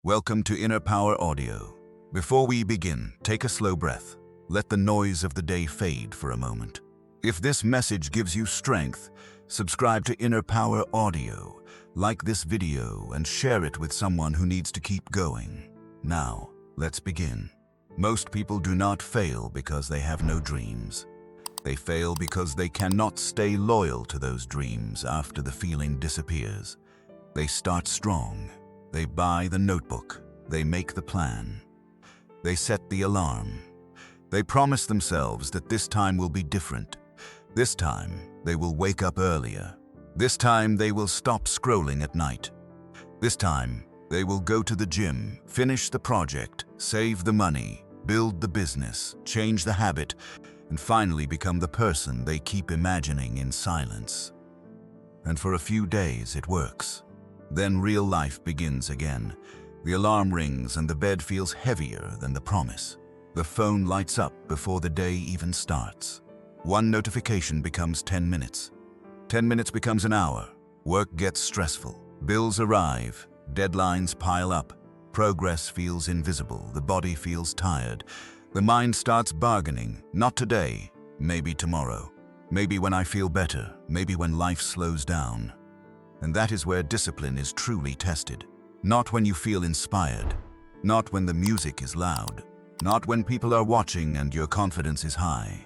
Welcome to Inner Power Audio. Before we begin, take a slow breath. Let the noise of the day fade for a moment. If this message gives you strength, subscribe to Inner Power Audio, like this video, and share it with someone who needs to keep going. Now, let's begin. Most people do not fail because they have no dreams. They fail because they cannot stay loyal to those dreams after the feeling disappears. They start strong. They buy the notebook. They make the plan. They set the alarm. They promise themselves that this time will be different. This time, they will wake up earlier. This time, they will stop scrolling at night. This time, they will go to the gym, finish the project, save the money, build the business, change the habit, and finally become the person they keep imagining in silence. And for a few days, it works. Then real life begins again. The alarm rings and the bed feels heavier than the promise. The phone lights up before the day even starts. One notification becomes 10 minutes. 10 minutes becomes an hour. Work gets stressful. Bills arrive. Deadlines pile up. Progress feels invisible. The body feels tired. The mind starts bargaining. Not today. Maybe tomorrow. Maybe when I feel better. Maybe when life slows down. And that is where discipline is truly tested. Not when you feel inspired. Not when the music is loud. Not when people are watching and your confidence is high.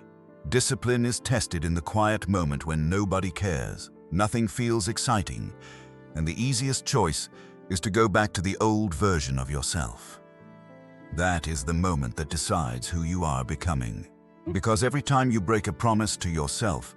Discipline is tested in the quiet moment when nobody cares. Nothing feels exciting. And the easiest choice is to go back to the old version of yourself. That is the moment that decides who you are becoming. Because every time you break a promise to yourself,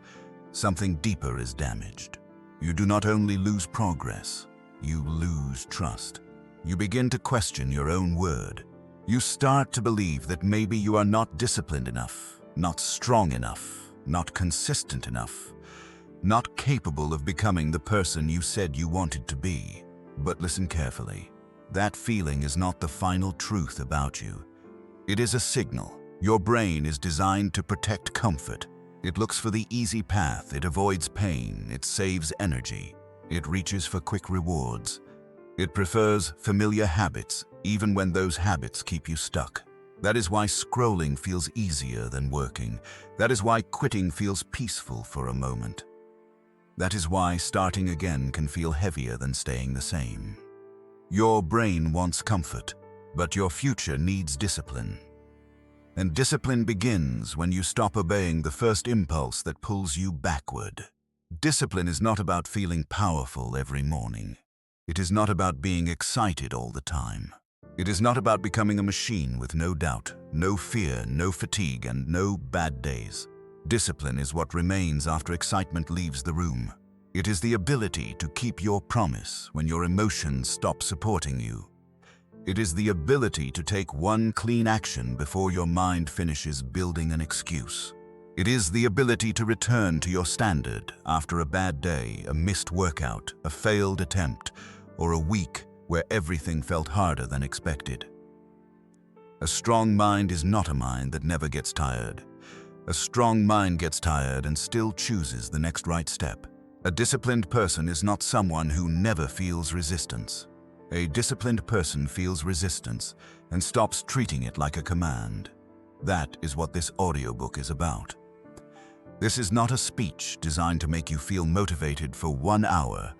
something deeper is damaged. You do not only lose progress, you lose trust. You begin to question your own word. You start to believe that maybe you are not disciplined enough, not strong enough, not consistent enough, not capable of becoming the person you said you wanted to be. But listen carefully. That feeling is not the final truth about you. It is a signal. Your brain is designed to protect comfort. It looks for the easy path, it avoids pain, it saves energy, it reaches for quick rewards. It prefers familiar habits, even when those habits keep you stuck. That is why scrolling feels easier than working. That is why quitting feels peaceful for a moment. That is why starting again can feel heavier than staying the same. Your brain wants comfort, but your future needs discipline. And discipline begins when you stop obeying the first impulse that pulls you backward. Discipline is not about feeling powerful every morning. It is not about being excited all the time. It is not about becoming a machine with no doubt, no fear, no fatigue, and no bad days. Discipline is what remains after excitement leaves the room. It is the ability to keep your promise when your emotions stop supporting you. It is the ability to take one clean action before your mind finishes building an excuse. It is the ability to return to your standard after a bad day, a missed workout, a failed attempt, or a week where everything felt harder than expected. A strong mind is not a mind that never gets tired. A strong mind gets tired and still chooses the next right step. A disciplined person is not someone who never feels resistance. A disciplined person feels resistance and stops treating it like a command. That is what this audiobook is about. This is not a speech designed to make you feel motivated for 1 hour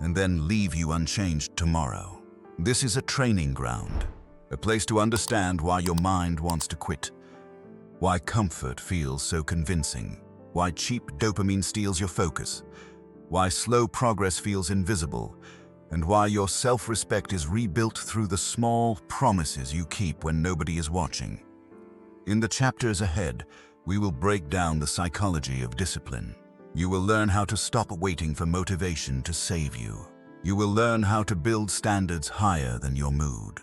and then leave you unchanged tomorrow. This is a training ground, a place to understand why your mind wants to quit, why comfort feels so convincing, why cheap dopamine steals your focus, why slow progress feels invisible, and why your self-respect is rebuilt through the small promises you keep when nobody is watching. In the chapters ahead, we will break down the psychology of discipline. You will learn how to stop waiting for motivation to save you. You will learn how to build standards higher than your mood.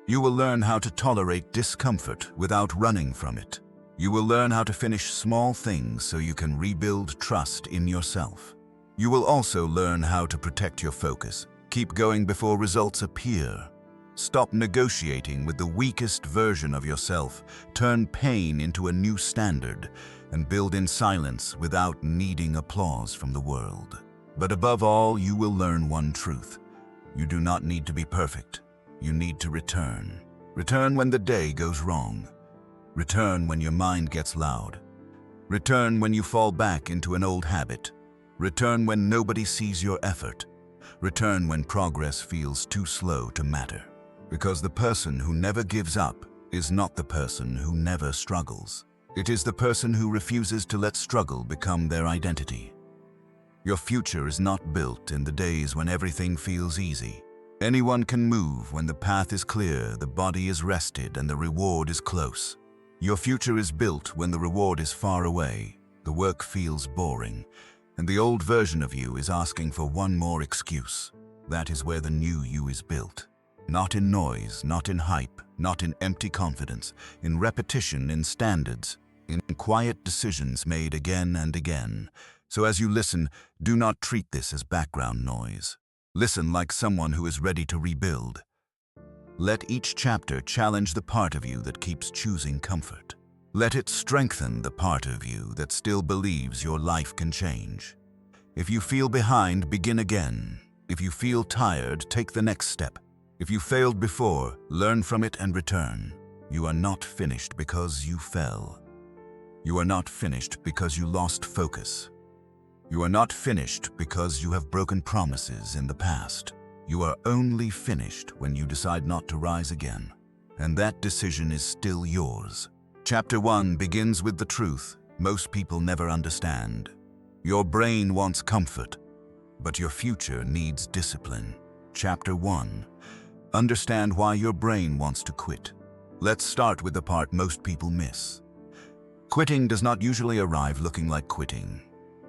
You will learn how to tolerate discomfort without running from it. You will learn how to finish small things so you can rebuild trust in yourself. You will also learn how to protect your focus. Keep going before results appear. Stop negotiating with the weakest version of yourself. Turn pain into a new standard and build in silence without needing applause from the world. But above all, you will learn one truth. You do not need to be perfect. you need to return. Return when the day goes wrong. Return when your mind gets loud. Return when you fall back into an old habit. Return when nobody sees your effort. Return when progress feels too slow to matter. Because the person who never gives up is not the person who never struggles. It is the person who refuses to let struggle become their identity. Your future is not built in the days when everything feels easy. Anyone can move when the path is clear, the body is rested, and the reward is close. Your future is built when the reward is far away, the work feels boring, and the old version of you is asking for one more excuse. That is where the new you is built. Not in noise, not in hype, not in empty confidence, in repetition, in standards, in quiet decisions made again and again. So as you listen, do not treat this as background noise. Listen like someone who is ready to rebuild. Let each chapter challenge the part of you that keeps choosing comfort. Let it strengthen the part of you that still believes your life can change. If you feel behind, begin again. If you feel tired, take the next step. If you failed before, learn from it and return. You are not finished because you fell. You are not finished because you lost focus. You are not finished because you have broken promises in the past. You are only finished when you decide not to rise again. And that decision is still yours. Chapter 1 begins with the truth most people never understand. Your brain wants comfort, but your future needs discipline. Chapter 1. Understand why your brain wants to quit. Let's start with the part most people miss. Quitting does not usually arrive looking like quitting.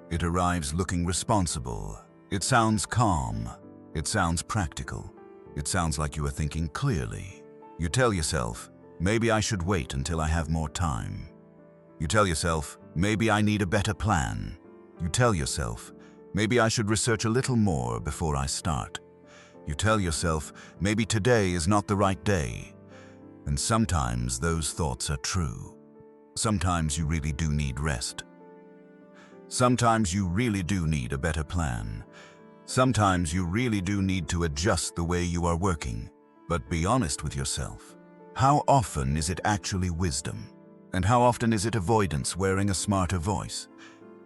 It arrives looking responsible. It sounds calm. It sounds practical. It sounds like you are thinking clearly. You tell yourself, maybe I should wait until I have more time. You tell yourself, maybe I need a better plan. You tell yourself, maybe I should research a little more before I start. You tell yourself, maybe today is not the right day. And sometimes those thoughts are true. Sometimes you really do need rest. Sometimes you really do need a better plan. Sometimes you really do need to adjust the way you are working. But be honest with yourself. How often is it actually wisdom? And how often is it avoidance wearing a smarter voice?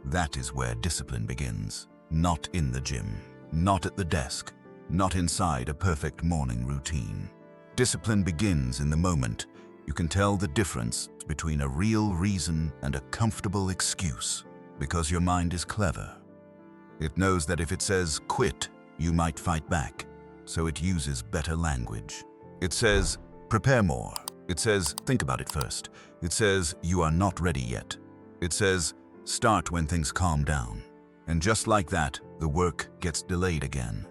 That is where discipline begins. Not in the gym, not at the desk, not inside a perfect morning routine. Discipline begins in the moment you can tell the difference between a real reason and a comfortable excuse. Because your mind is clever. It knows that if it says quit, you might fight back. So it uses better language. It says prepare more. It says think about it first. It says you are not ready yet. It says start when things calm down. And just like that, the work gets delayed again.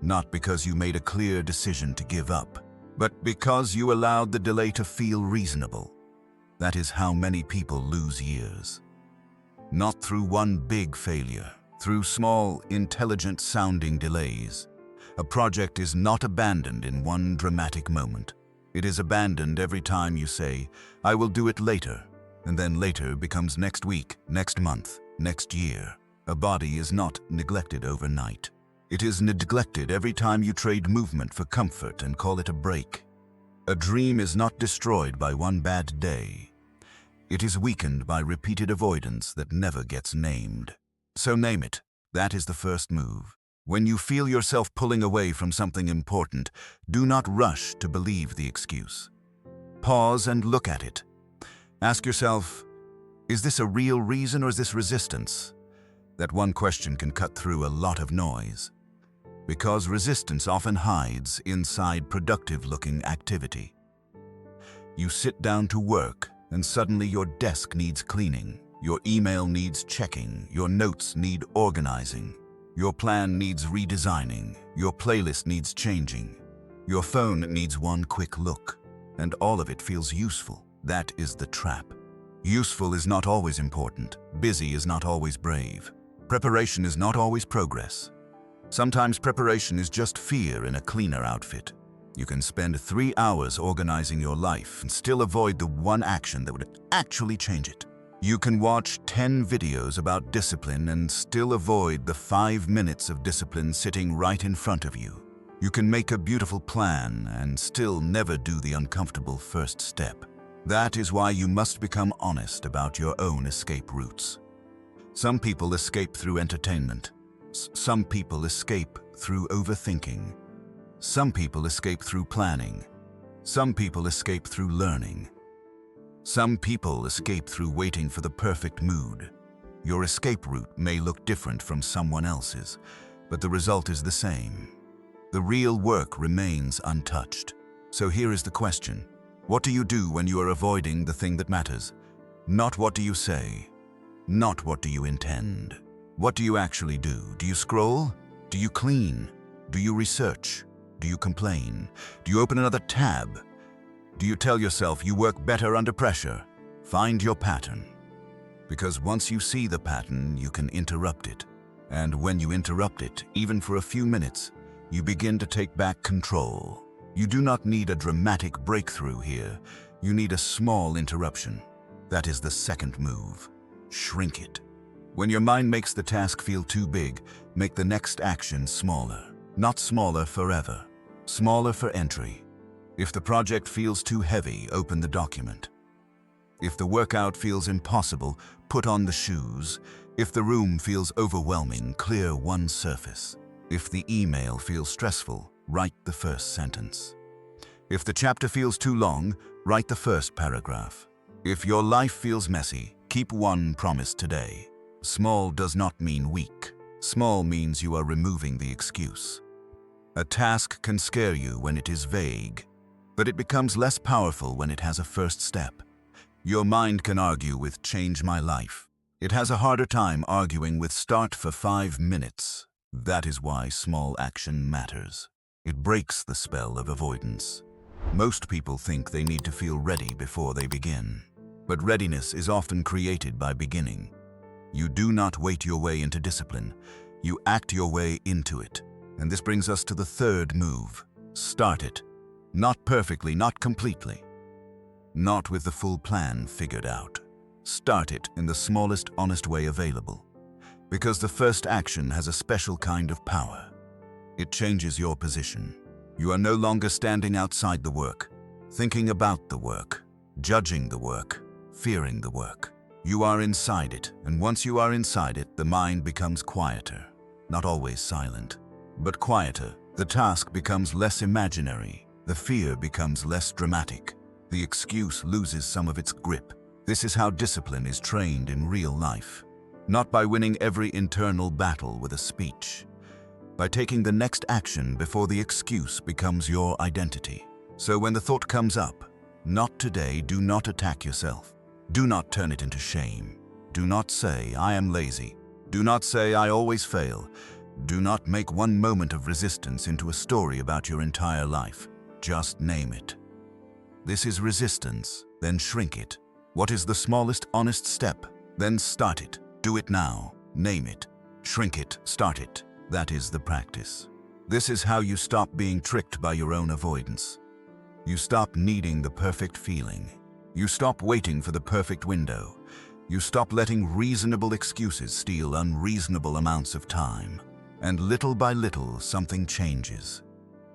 Not because you made a clear decision to give up, but because you allowed the delay to feel reasonable. That is how many people lose years. Not through one big failure, through small, intelligent-sounding delays. A project is not abandoned in one dramatic moment. It is abandoned every time you say, I will do it later, and then later becomes next week, next month, next year. A body is not neglected overnight. It is neglected every time you trade movement for comfort and call it a break. A dream is not destroyed by one bad day. It is weakened by repeated avoidance that never gets named. So name it. That is the first move. When you feel yourself pulling away from something important, do not rush to believe the excuse. Pause and look at it. Ask yourself, is this a real reason or is this resistance? That one question can cut through a lot of noise. Because resistance often hides inside productive-looking activity. You sit down to work, and suddenly your desk needs cleaning, your email needs checking, your notes need organizing, your plan needs redesigning, your playlist needs changing, your phone needs one quick look, and all of it feels useful. That is the trap. Useful is not always important. Busy is not always brave. Preparation is not always progress. Sometimes preparation is just fear in a cleaner outfit. You can spend 3 hours organizing your life and still avoid the one action that would actually change it. You can watch 10 videos about discipline and still avoid the 5 minutes of discipline sitting right in front of you. You can make a beautiful plan and still never do the uncomfortable first step. That is why you must become honest about your own escape routes. Some people escape through entertainment. Some people escape through overthinking. Some people escape through planning. Some people escape through learning. Some people escape through waiting for the perfect mood. Your escape route may look different from someone else's, but the result is the same. The real work remains untouched. So here is the question. What do you do when you are avoiding the thing that matters? Not what do you say. Not what do you intend. What do you actually do? Do you scroll? Do you clean? Do you research? Do you complain? Do you open another tab? Do you tell yourself you work better under pressure? Find your pattern. Because once you see the pattern, you can interrupt it. And when you interrupt it, even for a few minutes, you begin to take back control. You do not need a dramatic breakthrough here. You need a small interruption. That is the second move. Shrink it. When your mind makes the task feel too big, make the next action smaller. Not smaller forever. Smaller for entry. If the project feels too heavy, open the document. If the workout feels impossible, put on the shoes. If the room feels overwhelming, clear one surface. If the email feels stressful, write the first sentence. If the chapter feels too long, write the first paragraph. If your life feels messy, keep one promise today. Small does not mean weak. Small means you are removing the excuse. A task can scare you when it is vague, but it becomes less powerful when it has a first step. Your mind can argue with "change my life." It has a harder time arguing with "start for 5 minutes." That is why small action matters. It breaks the spell of avoidance. Most people think they need to feel ready before they begin. But readiness is often created by beginning. You do not wait your way into discipline. You act your way into it. And this brings us to the third move. Start it. Not perfectly, not completely. Not with the full plan figured out. Start it in the smallest, honest way available. Because the first action has a special kind of power. It changes your position. You are no longer standing outside the work, thinking about the work, judging the work, fearing the work. You are inside it, and once you are inside it, the mind becomes quieter. Not always silent, but quieter. The task becomes less imaginary. The fear becomes less dramatic. The excuse loses some of its grip. This is how discipline is trained in real life. Not by winning every internal battle with a speech. By taking the next action before the excuse becomes your identity. So when the thought comes up, "Not today," do not attack yourself. Do not turn it into shame. Do not say, "I am lazy." Do not say, "I always fail." Do not make one moment of resistance into a story about your entire life. Just name it. This is resistance, then shrink it. What is the smallest honest step? Then start it. Do it now. Name it. Shrink it. Start it. That is the practice. This is how you stop being tricked by your own avoidance. You stop needing the perfect feeling. You stop waiting for the perfect window. You stop letting reasonable excuses steal unreasonable amounts of time. And little by little, something changes.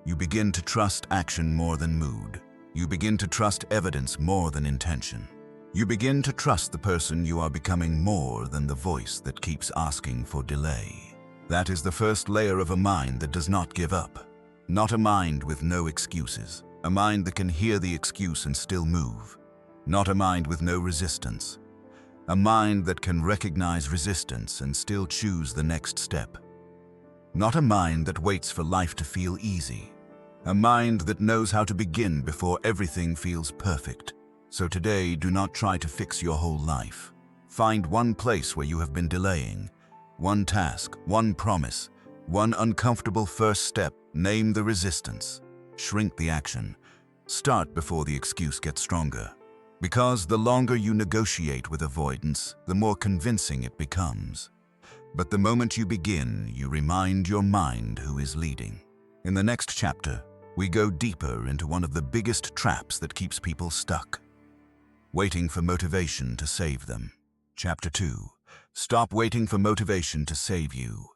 You begin to trust action more than mood. You begin to trust evidence more than intention. You begin to trust the person you are becoming more than the voice that keeps asking for delay. That is the first layer of a mind that does not give up. Not a mind with no excuses. A mind that can hear the excuse and still move. Not a mind with no resistance. A mind that can recognize resistance and still choose the next step. Not a mind that waits for life to feel easy. A mind that knows how to begin before everything feels perfect. So today, do not try to fix your whole life. Find one place where you have been delaying. One task, one promise, one uncomfortable first step. Name the resistance. Shrink the action. Start before the excuse gets stronger. Because the longer you negotiate with avoidance, the more convincing it becomes. But the moment you begin, you remind your mind who is leading. In the next chapter, we go deeper into one of the biggest traps that keeps people stuck. Waiting for motivation to save them. Chapter 2. Stop waiting for motivation to save you.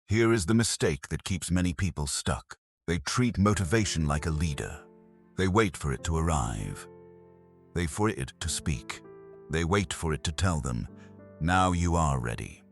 Here is the mistake that keeps many people stuck. They treat motivation like a leader. They wait for it to arrive. They for it to speak. They wait for it to tell them, now you are ready.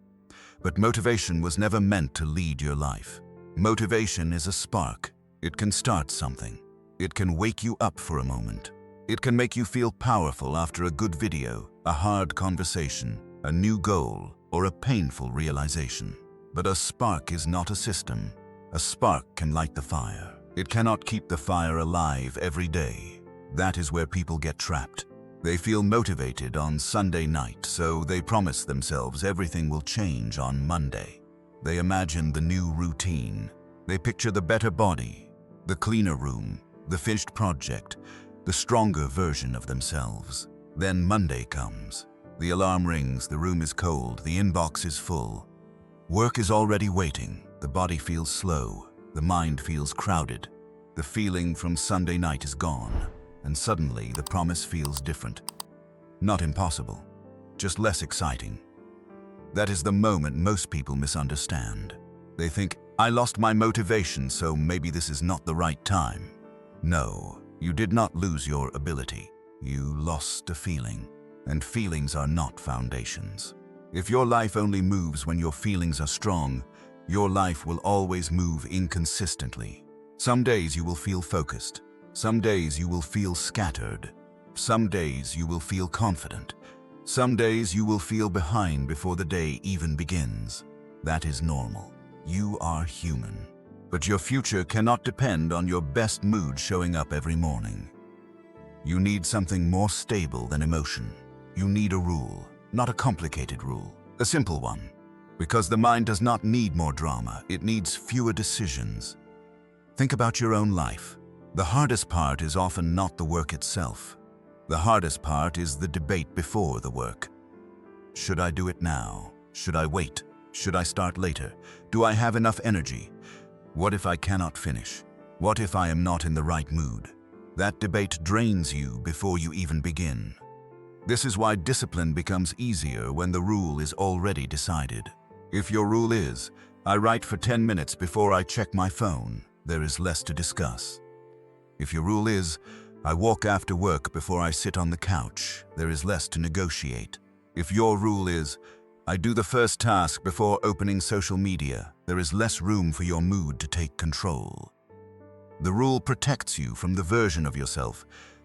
But motivation was never meant to lead your life. Motivation is a spark. It can start something. It can wake you up for a moment. It can make you feel powerful after a good video, a hard conversation, a new goal, or a painful realization. But a spark is not a system. A spark can light the fire. It cannot keep the fire alive every day. That is where people get trapped. They feel motivated on Sunday night, so they promise themselves everything will change on Monday. They imagine the new routine. They picture the better body, the cleaner room, the finished project, the stronger version of themselves. Then Monday comes. The alarm rings, the room is cold, the inbox is full. Work is already waiting, the body feels slow, the mind feels crowded. The feeling from Sunday night is gone, and suddenly the promise feels different. Not impossible, just less exciting. That is the moment most people misunderstand. They think, I lost my motivation, so maybe this is not the right time. No, you did not lose your ability. You lost a feeling, and feelings are not foundations. If your life only moves when your feelings are strong, your life will always move inconsistently. Some days you will feel focused. Some days you will feel scattered. Some days you will feel confident. Some days you will feel behind before the day even begins. That is normal. You are human. But your future cannot depend on your best mood showing up every morning. You need something more stable than emotion. You need a rule, not a complicated rule, a simple one. Because the mind does not need more drama, it needs fewer decisions. Think about your own life. The hardest part is often not the work itself. The hardest part is the debate before the work. Should I do it now? Should I wait? Should I start later? Do I have enough energy? What if I cannot finish? What if I am not in the right mood? That debate drains you before you even begin. This is why discipline becomes easier when the rule is already decided. If your rule is, I write for 10 minutes before I check my phone, there is less to discuss. If your rule is, I walk after work before I sit on the couch, there is less to negotiate. If your rule is, I do the first task before opening social media, there is less room for your mood to take control. The rule protects you from the version of yourself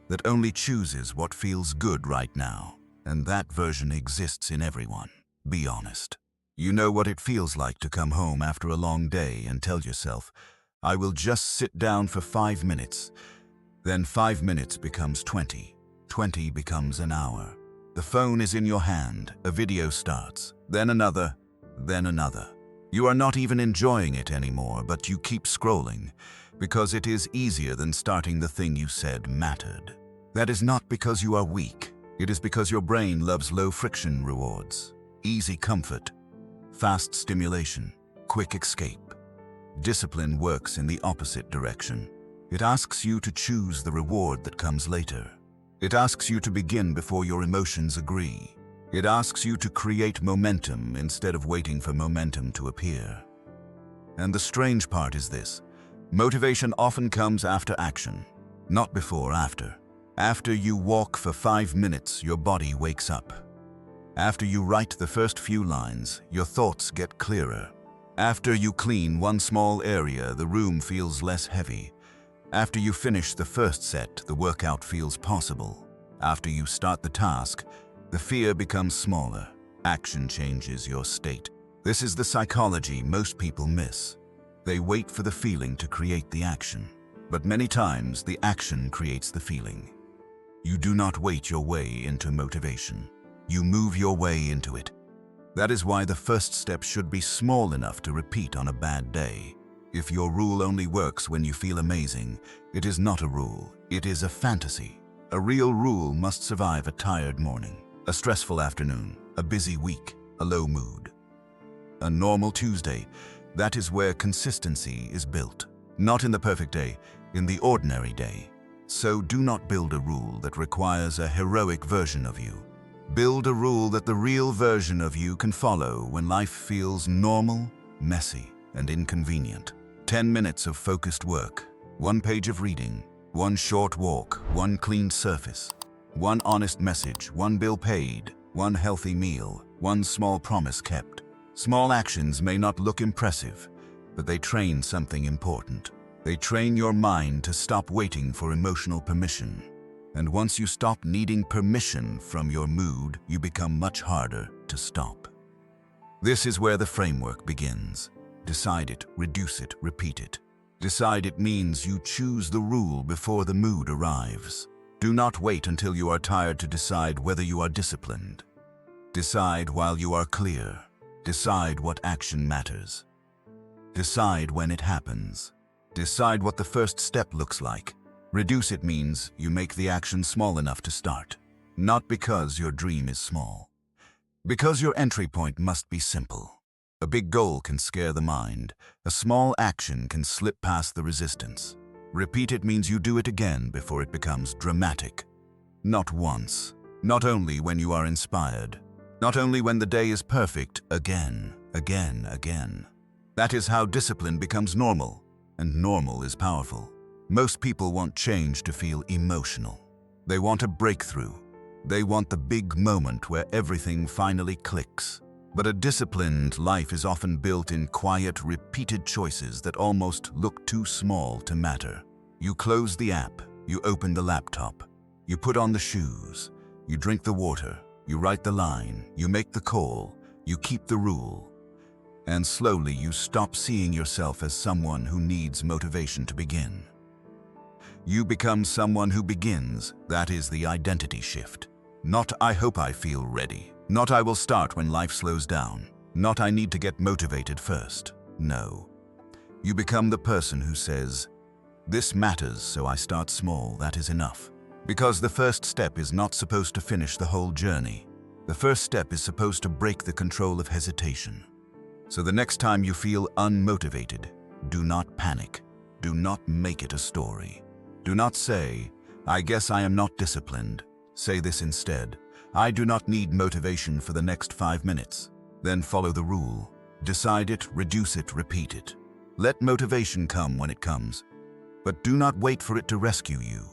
that only chooses what feels good right now, and that version exists in everyone. Be honest. You know what it feels like to come home after a long day and tell yourself, I will just sit down for 5 minutes. Then 5 minutes becomes 20. 20 becomes an hour. The phone is in your hand, a video starts, then another, then another. You are not even enjoying it anymore, but you keep scrolling, because it is easier than starting the thing you said mattered. That is not because you are weak. It is because your brain loves low-friction rewards, easy comfort, fast stimulation, quick escape. Discipline works in the opposite direction. It asks you to choose the reward that comes later. It asks you to begin before your emotions agree. It asks you to create momentum instead of waiting for momentum to appear. And the strange part is this. Motivation often comes after action, not before after. After you walk for 5 minutes, your body wakes up. After you write the first few lines, your thoughts get clearer. After you clean one small area, the room feels less heavy. After you finish the first set, the workout feels possible. After you start the task, the fear becomes smaller. Action changes your state. This is the psychology most people miss. They wait for the feeling to create the action. But many times, the action creates the feeling. You do not wait your way into motivation. You move your way into it. That is why the first step should be small enough to repeat on a bad day. If your rule only works when you feel amazing, it is not a rule, it is a fantasy. A real rule must survive a tired morning, a stressful afternoon, a busy week, a low mood. A normal Tuesday, that is where consistency is built. Not in the perfect day, in the ordinary day. So do not build a rule that requires a heroic version of you. Build a rule that the real version of you can follow when life feels normal, messy, and inconvenient. 10 minutes of focused work, One page of reading, one short walk, one cleaned surface, one honest message, one bill paid, one healthy meal, one small promise kept. Small actions may not look impressive, but they train something important. They train your mind to stop waiting for emotional permission. And once you stop needing permission from your mood, you become much harder to stop. This is where the framework begins. Decide it, reduce it, repeat it. Decide it means you choose the rule before the mood arrives. Do not wait until you are tired to decide whether you are disciplined. Decide while you are clear. Decide what action matters. Decide when it happens. Decide what the first step looks like. Reduce it means you make the action small enough to start. Not because your dream is small. Because your entry point must be simple. A big goal can scare the mind. A small action can slip past the resistance. Repeat it means you do it again before it becomes dramatic. Not once. Not only when you are inspired. Not only when the day is perfect. Again, again, again. That is how discipline becomes normal. And normal is powerful. Most people want change to feel emotional. They want a breakthrough. They want the big moment where everything finally clicks. But a disciplined life is often built in quiet, repeated choices that almost look too small to matter. You close the app, you open the laptop, you put on the shoes, you drink the water, you write the line, you make the call, you keep the rule. And slowly you stop seeing yourself as someone who needs motivation to begin. You become someone who begins. That is the identity shift. Not I hope I feel ready. Not I will start when life slows down. Not I need to get motivated first. No. You become the person who says, this matters, so I start small, that is enough. Because the first step is not supposed to finish the whole journey. The first step is supposed to break the control of hesitation. So the next time you feel unmotivated, do not panic. Do not make it a story. Do not say, I guess I am not disciplined. Say this instead, I do not need motivation for the next 5 minutes. Then follow the rule. Decide it, reduce it, repeat it. Let motivation come when it comes. But do not wait for it to rescue you.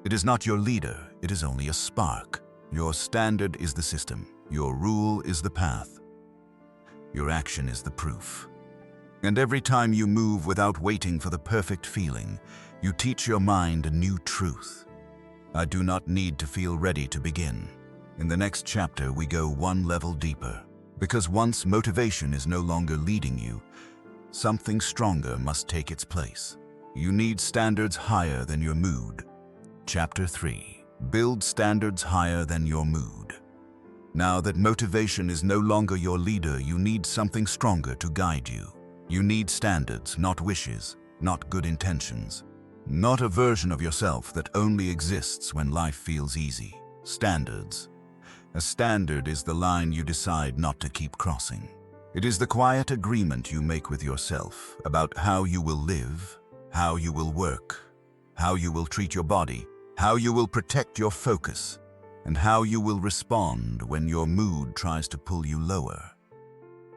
It is not your leader, it is only a spark. Your standard is the system. Your rule is the path. Your action is the proof. And every time you move without waiting for the perfect feeling, you teach your mind a new truth. I do not need to feel ready to begin. In the next chapter, we go one level deeper. Because once motivation is no longer leading you, something stronger must take its place. You need standards higher than your mood. Chapter 3. Build standards higher than your mood. Now that motivation is no longer your leader, you need something stronger to guide you. You need standards, not wishes, not good intentions. Not a version of yourself that only exists when life feels easy. Standards. A standard is the line you decide not to keep crossing. It is the quiet agreement you make with yourself about how you will live, how you will work, how you will treat your body, how you will protect your focus, and how you will respond when your mood tries to pull you lower.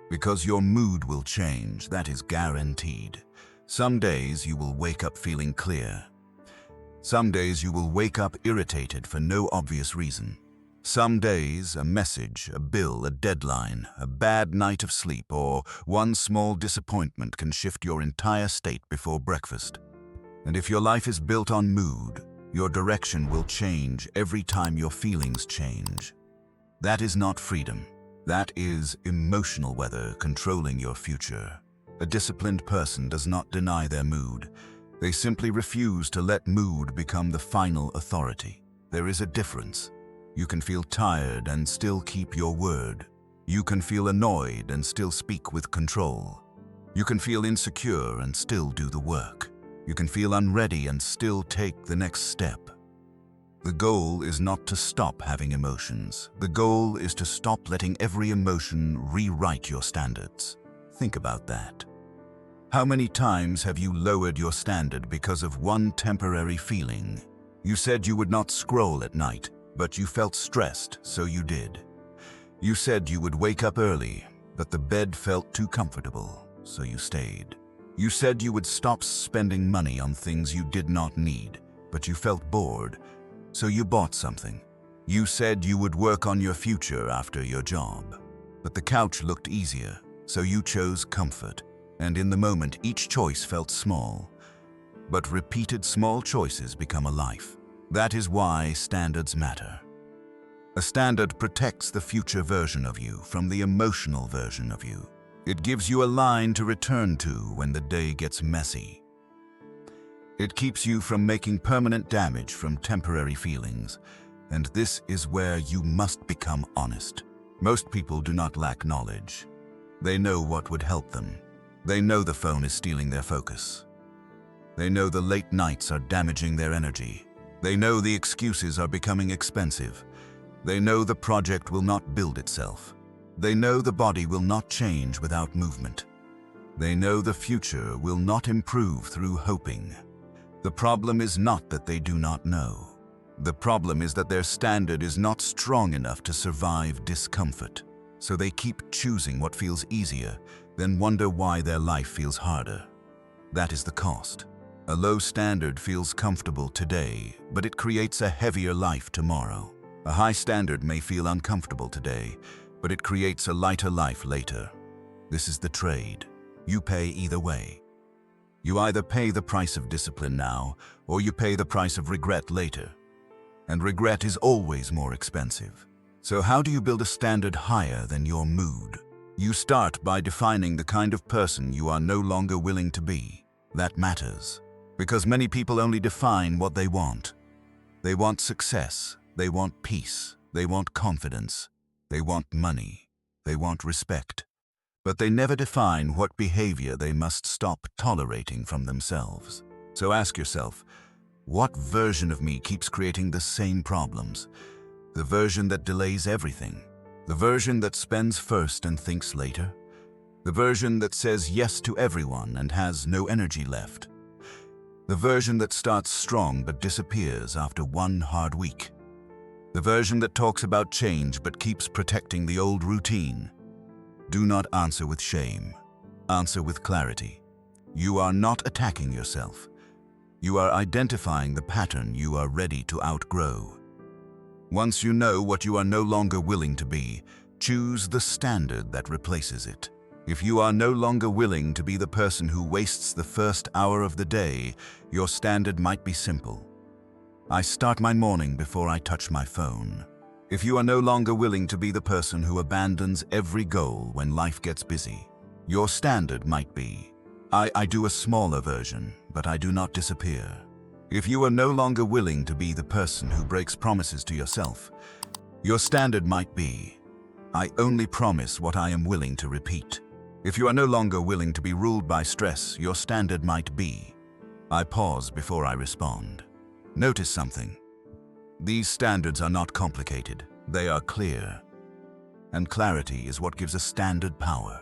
Because your mood will change, that is guaranteed. Some days you will wake up feeling clear. Some days you will wake up irritated for no obvious reason. Some days a message, a bill, a deadline, a bad night of sleep, or one small disappointment can shift your entire state before breakfast. And if your life is built on mood, your direction will change every time your feelings change. That is not freedom. That is emotional weather controlling your future. A disciplined person does not deny their mood. They simply refuse to let mood become the final authority. There is a difference. You can feel tired and still keep your word. You can feel annoyed and still speak with control. You can feel insecure and still do the work. You can feel unready and still take the next step. The goal is not to stop having emotions. The goal is to stop letting every emotion rewrite your standards. Think about that. How many times have you lowered your standard because of one temporary feeling? You said you would not scroll at night, but you felt stressed, so you did. You said you would wake up early, but the bed felt too comfortable, so you stayed. You said you would stop spending money on things you did not need, but you felt bored, so you bought something. You said you would work on your future after your job, but the couch looked easier, so you chose comfort. And in the moment, each choice felt small, but repeated small choices become a life. That is why standards matter. A standard protects the future version of you from the emotional version of you. It gives you a line to return to when the day gets messy. It keeps you from making permanent damage from temporary feelings, and this is where you must become honest. Most people do not lack knowledge. They know what would help them. They know the phone is stealing their focus. They know the late nights are damaging their energy. They know the excuses are becoming expensive. They know the project will not build itself. They know the body will not change without movement. They know the future will not improve through hoping. The problem is not that they do not know. The problem is that their standard is not strong enough to survive discomfort. So they keep choosing what feels easier, then wonder why their life feels harder. That is the cost. A low standard feels comfortable today, but it creates a heavier life tomorrow. A high standard may feel uncomfortable today, but it creates a lighter life later. This is the trade. You pay either way. You either pay the price of discipline now, or you pay the price of regret later. And regret is always more expensive. So how do you build a standard higher than your mood? You start by defining the kind of person you are no longer willing to be. That matters, because many people only define what they want. They want success, they want peace, they want confidence, they want money, they want respect. But they never define what behavior they must stop tolerating from themselves. So ask yourself, what version of me keeps creating the same problems? The version that delays everything? The version that spends first and thinks later? The version that says yes to everyone and has no energy left? The version that starts strong but disappears after one hard week? The version that talks about change but keeps protecting the old routine? Do not answer with shame. Answer with clarity. You are not attacking yourself. You are identifying the pattern you are ready to outgrow. Once you know what you are no longer willing to be, choose the standard that replaces it. If you are no longer willing to be the person who wastes the first hour of the day, your standard might be simple. I start my morning before I touch my phone. If you are no longer willing to be the person who abandons every goal when life gets busy, your standard might be, I do a smaller version, but I do not disappear. If you are no longer willing to be the person who breaks promises to yourself, your standard might be, I only promise what I am willing to repeat. If you are no longer willing to be ruled by stress, your standard might be, I pause before I respond. Notice something. These standards are not complicated, they are clear. And clarity is what gives a standard power.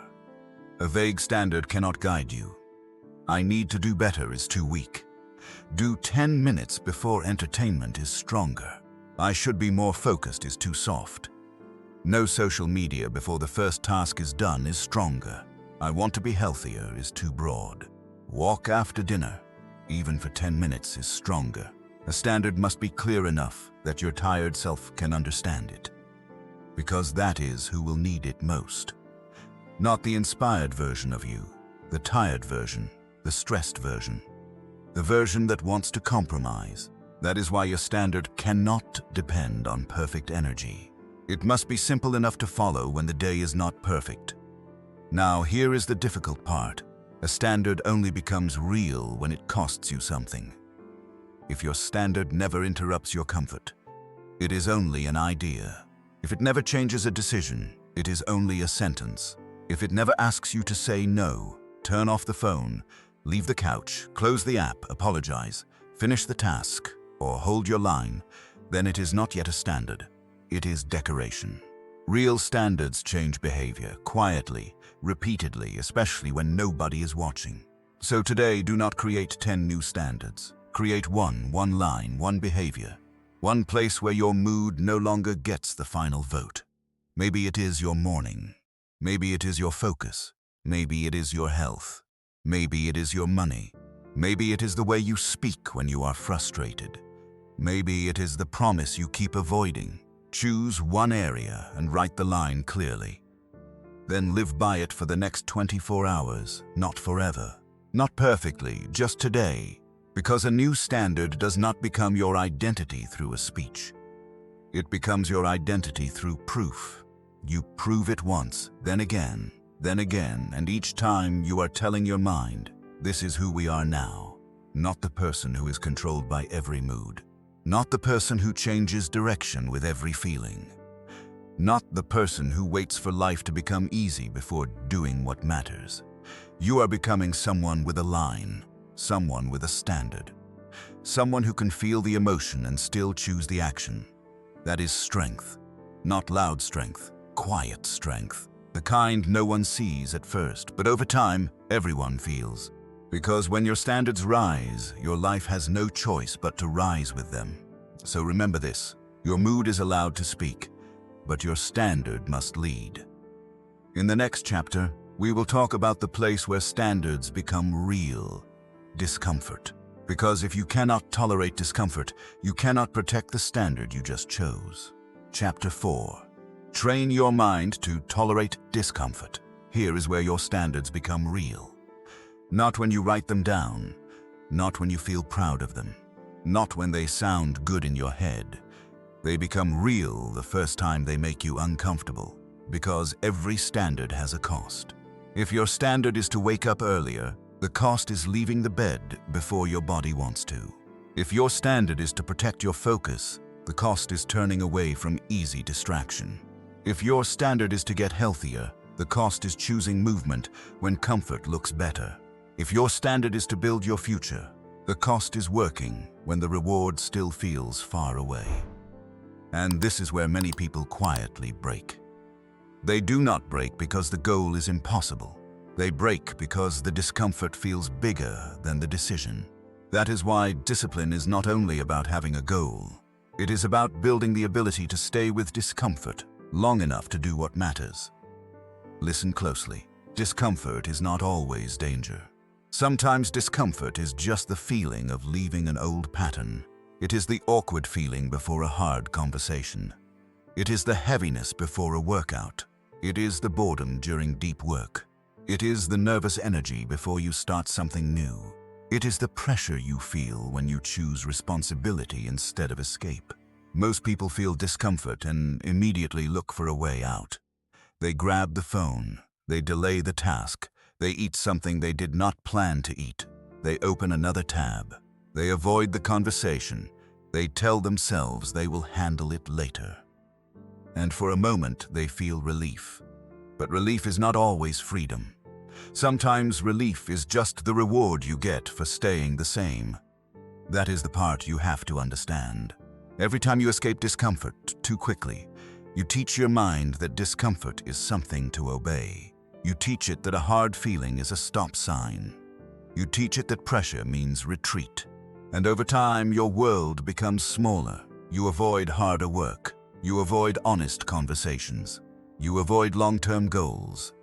A vague standard cannot guide you. I need to do better is too weak. Do 10 minutes before entertainment is stronger. I should be more focused is too soft. No social media before the first task is done is stronger. I want to be healthier is too broad. Walk after dinner, even for 10 minutes, is stronger. A standard must be clear enough that your tired self can understand it, because that is who will need it most. Not the inspired version of you, the tired version, the stressed version, the version that wants to compromise. That is why your standard cannot depend on perfect energy. It must be simple enough to follow when the day is not perfect. Now, here is the difficult part. A standard only becomes real when it costs you something. If your standard never interrupts your comfort, it is only an idea. If it never changes a decision, it is only a sentence. If it never asks you to say no, turn off the phone, leave the couch, close the app, apologize, finish the task, or hold your line, then it is not yet a standard. It is decoration. Real standards change behavior, quietly, repeatedly, especially when nobody is watching. So today, do not create 10 new standards. Create one line, one behavior. One place where your mood no longer gets the final vote. Maybe it is your morning. Maybe it is your focus. Maybe it is your health. Maybe it is your money. Maybe it is the way you speak when you are frustrated. Maybe it is the promise you keep avoiding. Choose one area and write the line clearly. Then live by it for the next 24 hours, not forever. Not perfectly, just today. Because a new standard does not become your identity through a speech. It becomes your identity through proof. You prove it once, then again, and each time you are telling your mind, this is who we are now. Not the person who is controlled by every mood. Not the person who changes direction with every feeling. Not the person who waits for life to become easy before doing what matters. You are becoming someone with a line, someone with a standard. Someone who can feel the emotion and still choose the action. That is strength. Not loud strength, quiet strength. The kind no one sees at first, but over time, everyone feels. Because when your standards rise, your life has no choice but to rise with them. So remember this, your mood is allowed to speak, but your standard must lead. In the next chapter, we will talk about the place where standards become real, discomfort. Because if you cannot tolerate discomfort, you cannot protect the standard you just chose. Chapter 4. Train your mind to tolerate discomfort. Here is where your standards become real. Not when you write them down, not when you feel proud of them, not when they sound good in your head. They become real the first time they make you uncomfortable, because every standard has a cost. If your standard is to wake up earlier, the cost is leaving the bed before your body wants to. If your standard is to protect your focus, the cost is turning away from easy distraction. If your standard is to get healthier, the cost is choosing movement when comfort looks better. If your standard is to build your future, the cost is working when the reward still feels far away. And this is where many people quietly break. They do not break because the goal is impossible. They break because the discomfort feels bigger than the decision. That is why discipline is not only about having a goal. It is about building the ability to stay with discomfort long enough to do what matters. Listen closely. Discomfort is not always danger. Sometimes discomfort is just the feeling of leaving an old pattern. It is the awkward feeling before a hard conversation. It is the heaviness before a workout. It is the boredom during deep work. It is the nervous energy before you start something new. It is the pressure you feel when you choose responsibility instead of escape. Most people feel discomfort and immediately look for a way out. They grab the phone. They delay the task. They eat something they did not plan to eat. They open another tab. They avoid the conversation. They tell themselves they will handle it later. And for a moment, they feel relief. But relief is not always freedom. Sometimes relief is just the reward you get for staying the same. That is the part you have to understand. Every time you escape discomfort too quickly, you teach your mind that discomfort is something to obey. You teach it that a hard feeling is a stop sign. You teach it that pressure means retreat. And over time, your world becomes smaller. You avoid harder work. You avoid honest conversations. You avoid long-term goals.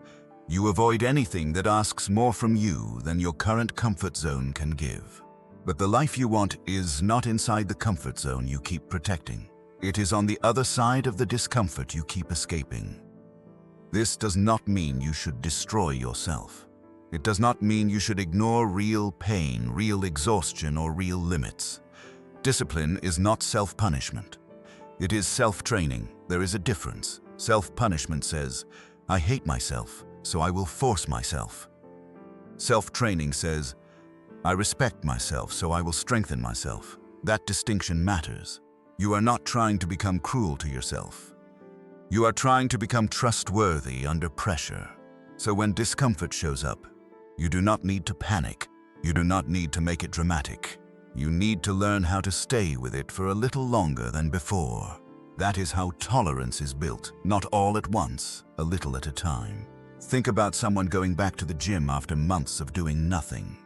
You avoid anything that asks more from you than your current comfort zone can give. But the life you want is not inside the comfort zone you keep protecting. It is on the other side of the discomfort you keep escaping. This does not mean you should destroy yourself. It does not mean you should ignore real pain, real exhaustion, or real limits. Discipline is not self-punishment. It is self-training. There is a difference. Self-punishment says, I hate myself, so I will force myself. Self-training says, I respect myself, so I will strengthen myself. That distinction matters. You are not trying to become cruel to yourself. You are trying to become trustworthy under pressure. So when discomfort shows up, you do not need to panic. You do not need to make it dramatic. You need to learn how to stay with it for a little longer than before. That is how tolerance is built, not all at once, a little at a time. Think about someone going back to the gym after months of doing nothing.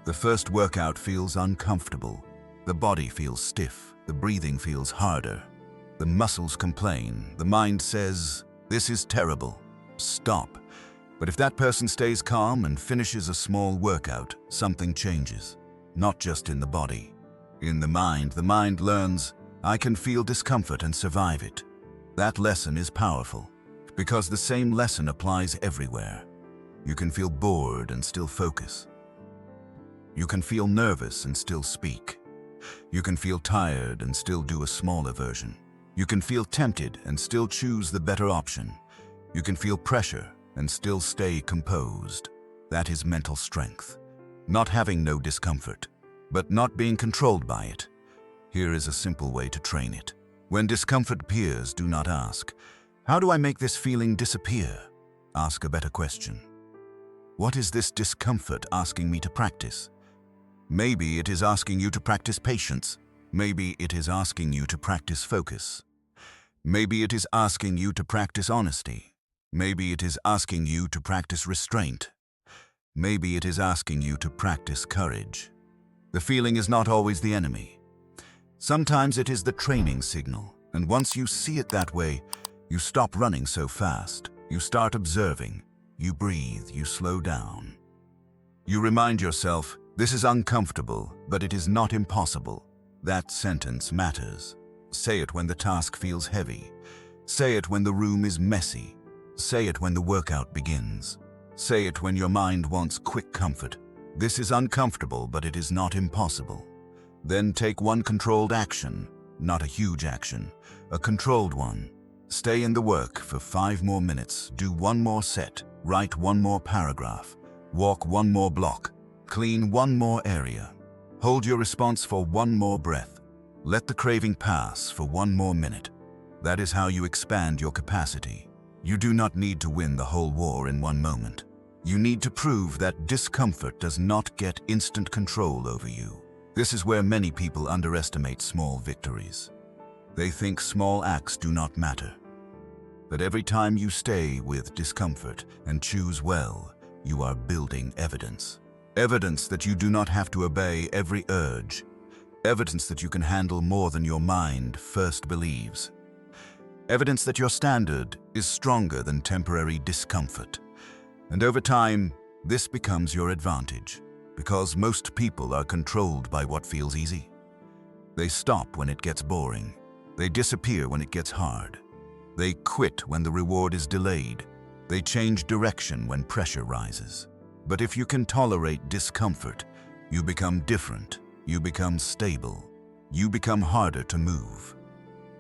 The first workout feels uncomfortable. The body feels stiff. The breathing feels harder. The muscles complain. The mind says, this is terrible. Stop. But if that person stays calm and finishes a small workout, something changes. Not just in the body. In the mind learns, I can feel discomfort and survive it. That lesson is powerful, because the same lesson applies everywhere. You can feel bored and still focus. You can feel nervous and still speak. You can feel tired and still do a smaller version. You can feel tempted and still choose the better option. You can feel pressure and still stay composed. That is mental strength. Not having no discomfort, but not being controlled by it. Here is a simple way to train it. When discomfort appears, do not ask, how do I make this feeling disappear? Ask a better question. What is this discomfort asking me to practice? Maybe it is asking you to practice patience. Maybe it is asking you to practice focus. Maybe it is asking you to practice honesty. Maybe it is asking you to practice restraint. Maybe it is asking you to practice courage. The feeling is not always the enemy. Sometimes it is the training signal, and once you see it that way, you stop running so fast. You start observing. You breathe. You slow down. You remind yourself, this is uncomfortable, but it is not impossible. That sentence matters. Say it when the task feels heavy. Say it when the room is messy. Say it when the workout begins. Say it when your mind wants quick comfort. This is uncomfortable, but it is not impossible. Then take one controlled action, not a huge action, a controlled one. Stay in the work for 5 more minutes, do 1 more set, write 1 more paragraph, walk 1 more block, clean 1 more area. Hold your response for 1 more breath. Let the craving pass for 1 more minute. That is how you expand your capacity. You do not need to win the whole war in 1 moment. You need to prove that discomfort does not get instant control over you. This is where many people underestimate small victories. They think small acts do not matter. But every time you stay with discomfort and choose well, you are building evidence. Evidence that you do not have to obey every urge. Evidence that you can handle more than your mind first believes. Evidence that your standard is stronger than temporary discomfort. And over time, this becomes your advantage, because most people are controlled by what feels easy. They stop when it gets boring. They disappear when it gets hard. They quit when the reward is delayed. They change direction when pressure rises. But if you can tolerate discomfort, you become different. You become stable. You become harder to move.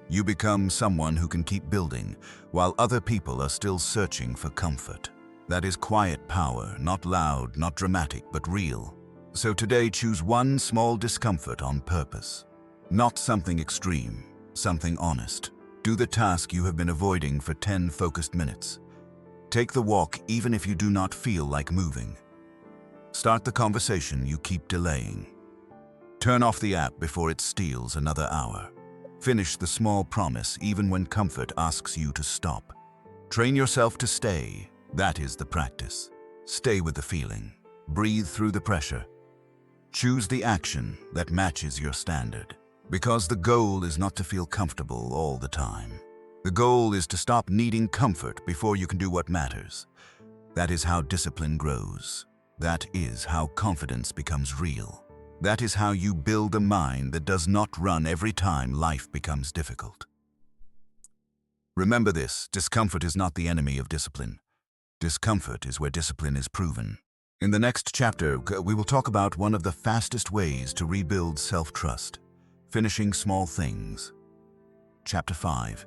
You become someone who can keep building while other people are still searching for comfort. That is quiet power, not loud, not dramatic, but real. So today, choose 1 small discomfort on purpose. Not something extreme, something honest. Do the task you have been avoiding for 10 focused minutes. Take the walk even if you do not feel like moving. Start the conversation you keep delaying. Turn off the app before it steals another hour. Finish the small promise even when comfort asks you to stop. Train yourself to stay. That is the practice. Stay with the feeling. Breathe through the pressure. Choose the action that matches your standard. Because the goal is not to feel comfortable all the time. The goal is to stop needing comfort before you can do what matters. That is how discipline grows. That is how confidence becomes real. That is how you build a mind that does not run every time life becomes difficult. Remember this, discomfort is not the enemy of discipline. Discomfort is where discipline is proven. In the next chapter, we will talk about one of the fastest ways to rebuild self-trust, finishing small things. Chapter 5.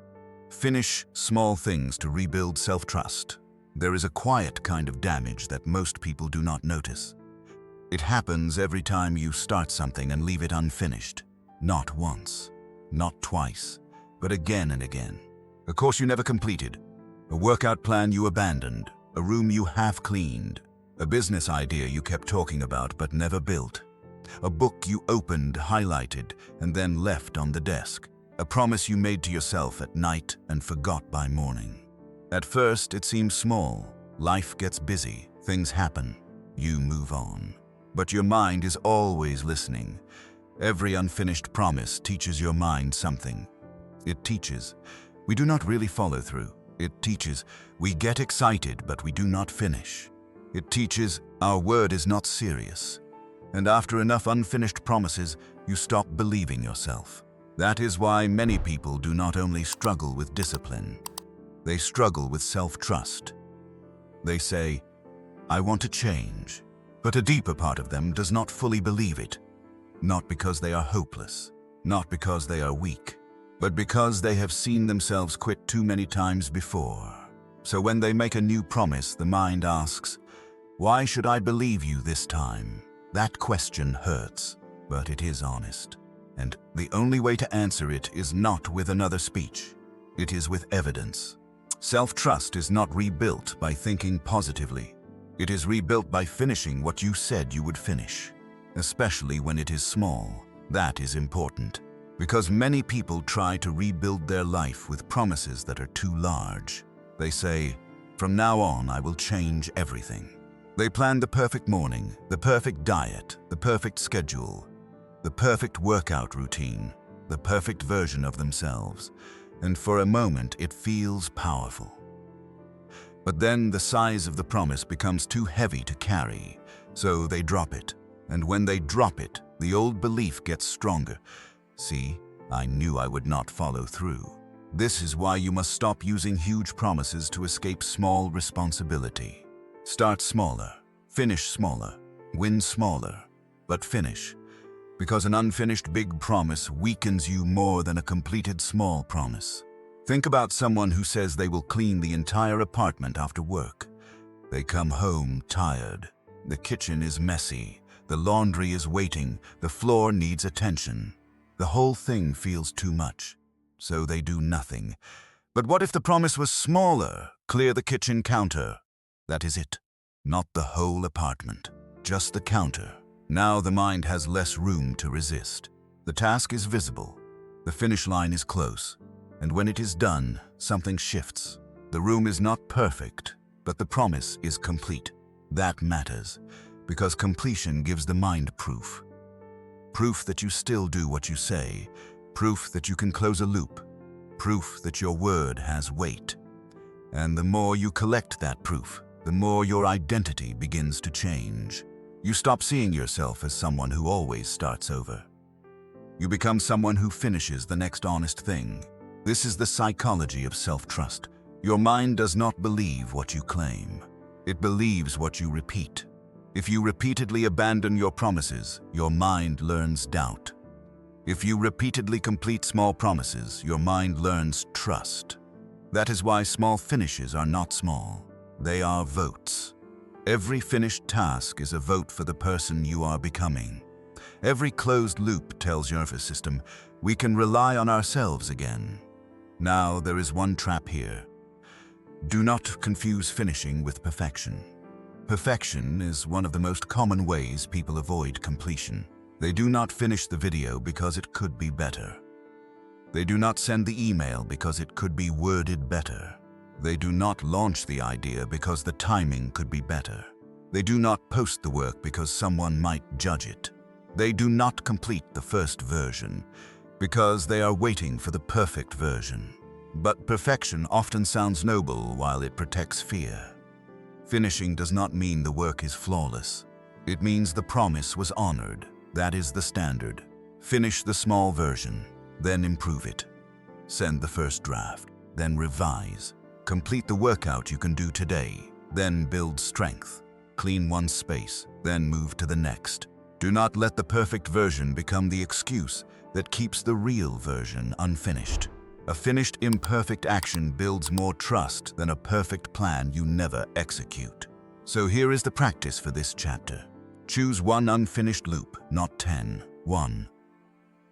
Finish small things to rebuild self-trust. There is a quiet kind of damage that most people do not notice. It happens every time you start something and leave it unfinished. Not once, not twice, but again and again. A course you never completed, a workout plan you abandoned, a room you half cleaned, a business idea you kept talking about but never built, a book you opened, highlighted, and then left on the desk, a promise you made to yourself at night and forgot by morning. At first, it seems small. Life gets busy, things happen, you move on. But your mind is always listening. Every unfinished promise teaches your mind something. It teaches, we do not really follow through. It teaches we get excited but we do not finish. It teaches our word is not serious. And after enough unfinished promises, you stop believing yourself. That is why many people do not only struggle with discipline, they struggle with self-trust. They say, I want to change, but a deeper part of them does not fully believe it. Not because they are hopeless, not because they are weak, but because they have seen themselves quit too many times before. So when they make a new promise, the mind asks, why should I believe you this time? That question hurts, but it is honest. And the only way to answer it is not with another speech. It is with evidence. Self-trust is not rebuilt by thinking positively. It is rebuilt by finishing what you said you would finish, especially when it is small. That is important, because many people try to rebuild their life with promises that are too large. They say, from now on I will change everything. They plan the perfect morning, the perfect diet, the perfect schedule, the perfect workout routine, the perfect version of themselves, and for a moment it feels powerful. But then the size of the promise becomes too heavy to carry, so they drop it. And when they drop it, the old belief gets stronger. See, I knew I would not follow through. This is why you must stop using huge promises to escape small responsibility. Start smaller, finish smaller, win smaller, but finish. Because an unfinished big promise weakens you more than a completed small promise. Think about someone who says they will clean the entire apartment after work. They come home tired. The kitchen is messy. The laundry is waiting. The floor needs attention. The whole thing feels too much. So they do nothing. But what if the promise was smaller? Clear the kitchen counter. That is it. Not the whole apartment. Just the counter. Now the mind has less room to resist. The task is visible. The finish line is close. And when it is done, something shifts. The room is not perfect, but the promise is complete. That matters, because completion gives the mind proof. Proof that you still do what you say. Proof that you can close a loop. Proof that your word has weight. And the more you collect that proof, the more your identity begins to change. You stop seeing yourself as someone who always starts over. You become someone who finishes the next honest thing. This is the psychology of self-trust. Your mind does not believe what you claim. It believes what you repeat. If you repeatedly abandon your promises, your mind learns doubt. If you repeatedly complete small promises, your mind learns trust. That is why small finishes are not small. They are votes. Every finished task is a vote for the person you are becoming. Every closed loop tells your nervous system, we can rely on ourselves again. Now, there is one trap here. Do not confuse finishing with perfection. Perfection is one of the most common ways people avoid completion. They do not finish the video because it could be better. They do not send the email because it could be worded better. They do not launch the idea because the timing could be better. They do not post the work because someone might judge it. They do not complete the first version because they are waiting for the perfect version. But perfection often sounds noble while it protects fear. Finishing does not mean the work is flawless. It means the promise was honored. That is the standard. Finish the small version, then improve it. Send the first draft, then revise. Complete the workout you can do today, then build strength. Clean one space, then move to the next. Do not let the perfect version become the excuse that keeps the real version unfinished. A finished imperfect action builds more trust than a perfect plan you never execute. So here is the practice for this chapter. Choose one unfinished loop, not 10. 1.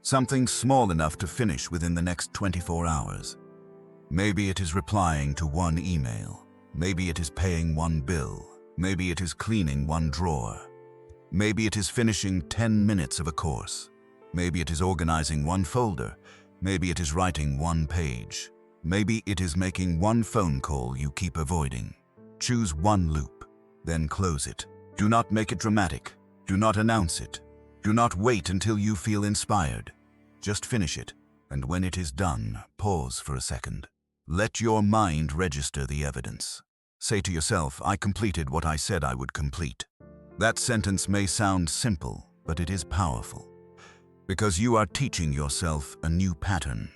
Something small enough to finish within the next 24 hours. Maybe it is replying to one email. Maybe it is paying one bill. Maybe it is cleaning one drawer. Maybe it is finishing 10 minutes of a course. Maybe it is organizing one folder. Maybe it is writing one page. Maybe it is making one phone call you keep avoiding. Choose one loop, then close it. Do not make it dramatic. Do not announce it. Do not wait until you feel inspired. Just finish it, and when it is done, pause for a second. Let your mind register the evidence. Say to yourself, I completed what I said I would complete. That sentence may sound simple, but it is powerful. Because you are teaching yourself a new pattern.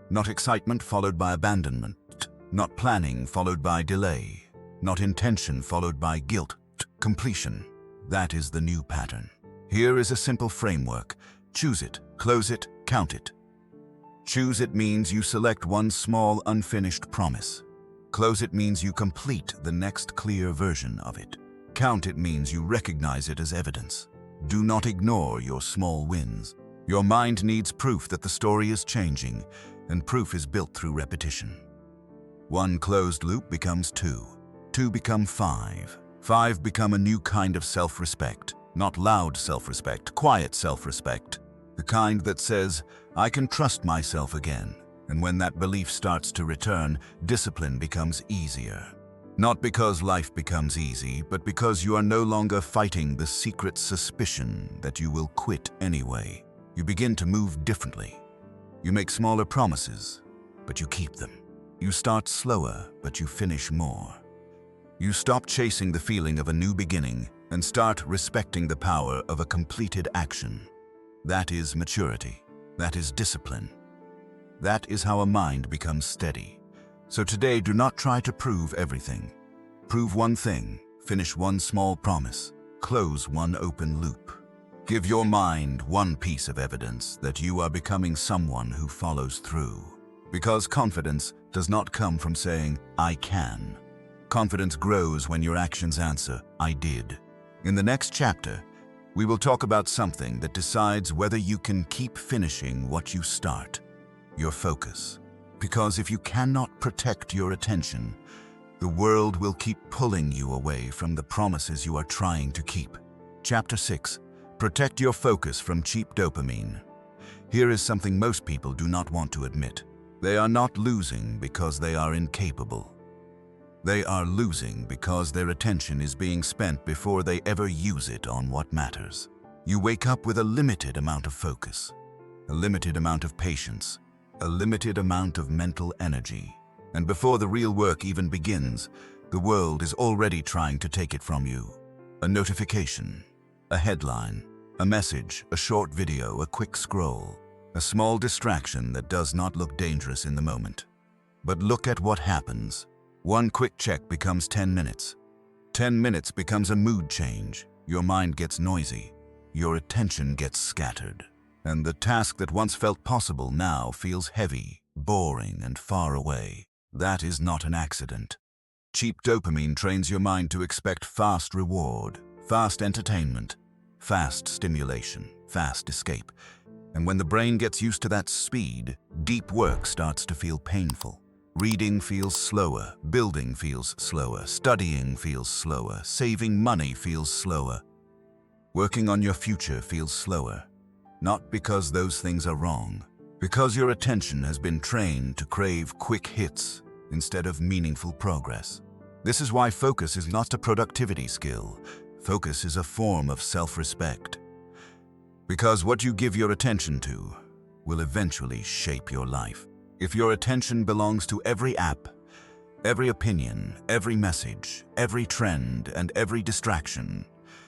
Not excitement followed by abandonment. Not planning followed by delay. Not intention followed by guilt. Completion. That is the new pattern. Here is a simple framework. Choose it, close it, count it. Choose it means you select one small unfinished promise. Close it means you complete the next clear version of it. Count it means you recognize it as evidence. Do not ignore your small wins. Your mind needs proof that the story is changing, and proof is built through repetition. One closed loop becomes two. Two become five. Five become a new kind of self-respect. Not loud self-respect, quiet self-respect. The kind that says, I can trust myself again. And when that belief starts to return, discipline becomes easier. Not because life becomes easy, but because you are no longer fighting the secret suspicion that you will quit anyway. You begin to move differently. You make smaller promises, but you keep them. You start slower, but you finish more. You stop chasing the feeling of a new beginning and start respecting the power of a completed action. That is maturity. That is discipline. That is how a mind becomes steady. So today, do not try to prove everything. Prove one thing, finish one small promise, close one open loop. Give your mind one piece of evidence that you are becoming someone who follows through. Because confidence does not come from saying, I can. Confidence grows when your actions answer, I did. In the next chapter, we will talk about something that decides whether you can keep finishing what you start. Your focus. Because if you cannot protect your attention, the world will keep pulling you away from the promises you are trying to keep. Chapter 6. Protect your focus from cheap dopamine. Here is something most people do not want to admit. They are not losing because they are incapable. They are losing because their attention is being spent before they ever use it on what matters. You wake up with a limited amount of focus, a limited amount of patience, a limited amount of mental energy. And before the real work even begins, the world is already trying to take it from you. A notification, a headline, a message, a short video, a quick scroll, a small distraction that does not look dangerous in the moment. But look at what happens. One quick check becomes 10 minutes. 10 minutes becomes a mood change. Your mind gets noisy. Your attention gets scattered. And the task that once felt possible now feels heavy, boring, and far away. That is not an accident. Cheap dopamine trains your mind to expect fast reward, fast entertainment, fast stimulation, fast escape. And when the brain gets used to that speed, deep work starts to feel painful. Reading feels slower, building feels slower, studying feels slower, saving money feels slower. Working on your future feels slower. Not because those things are wrong, because your attention has been trained to crave quick hits instead of meaningful progress. This is why focus is not a productivity skill. Focus is a form of self-respect. Because what you give your attention to will eventually shape your life. If your attention belongs to every app, every opinion, every message, every trend, and every distraction,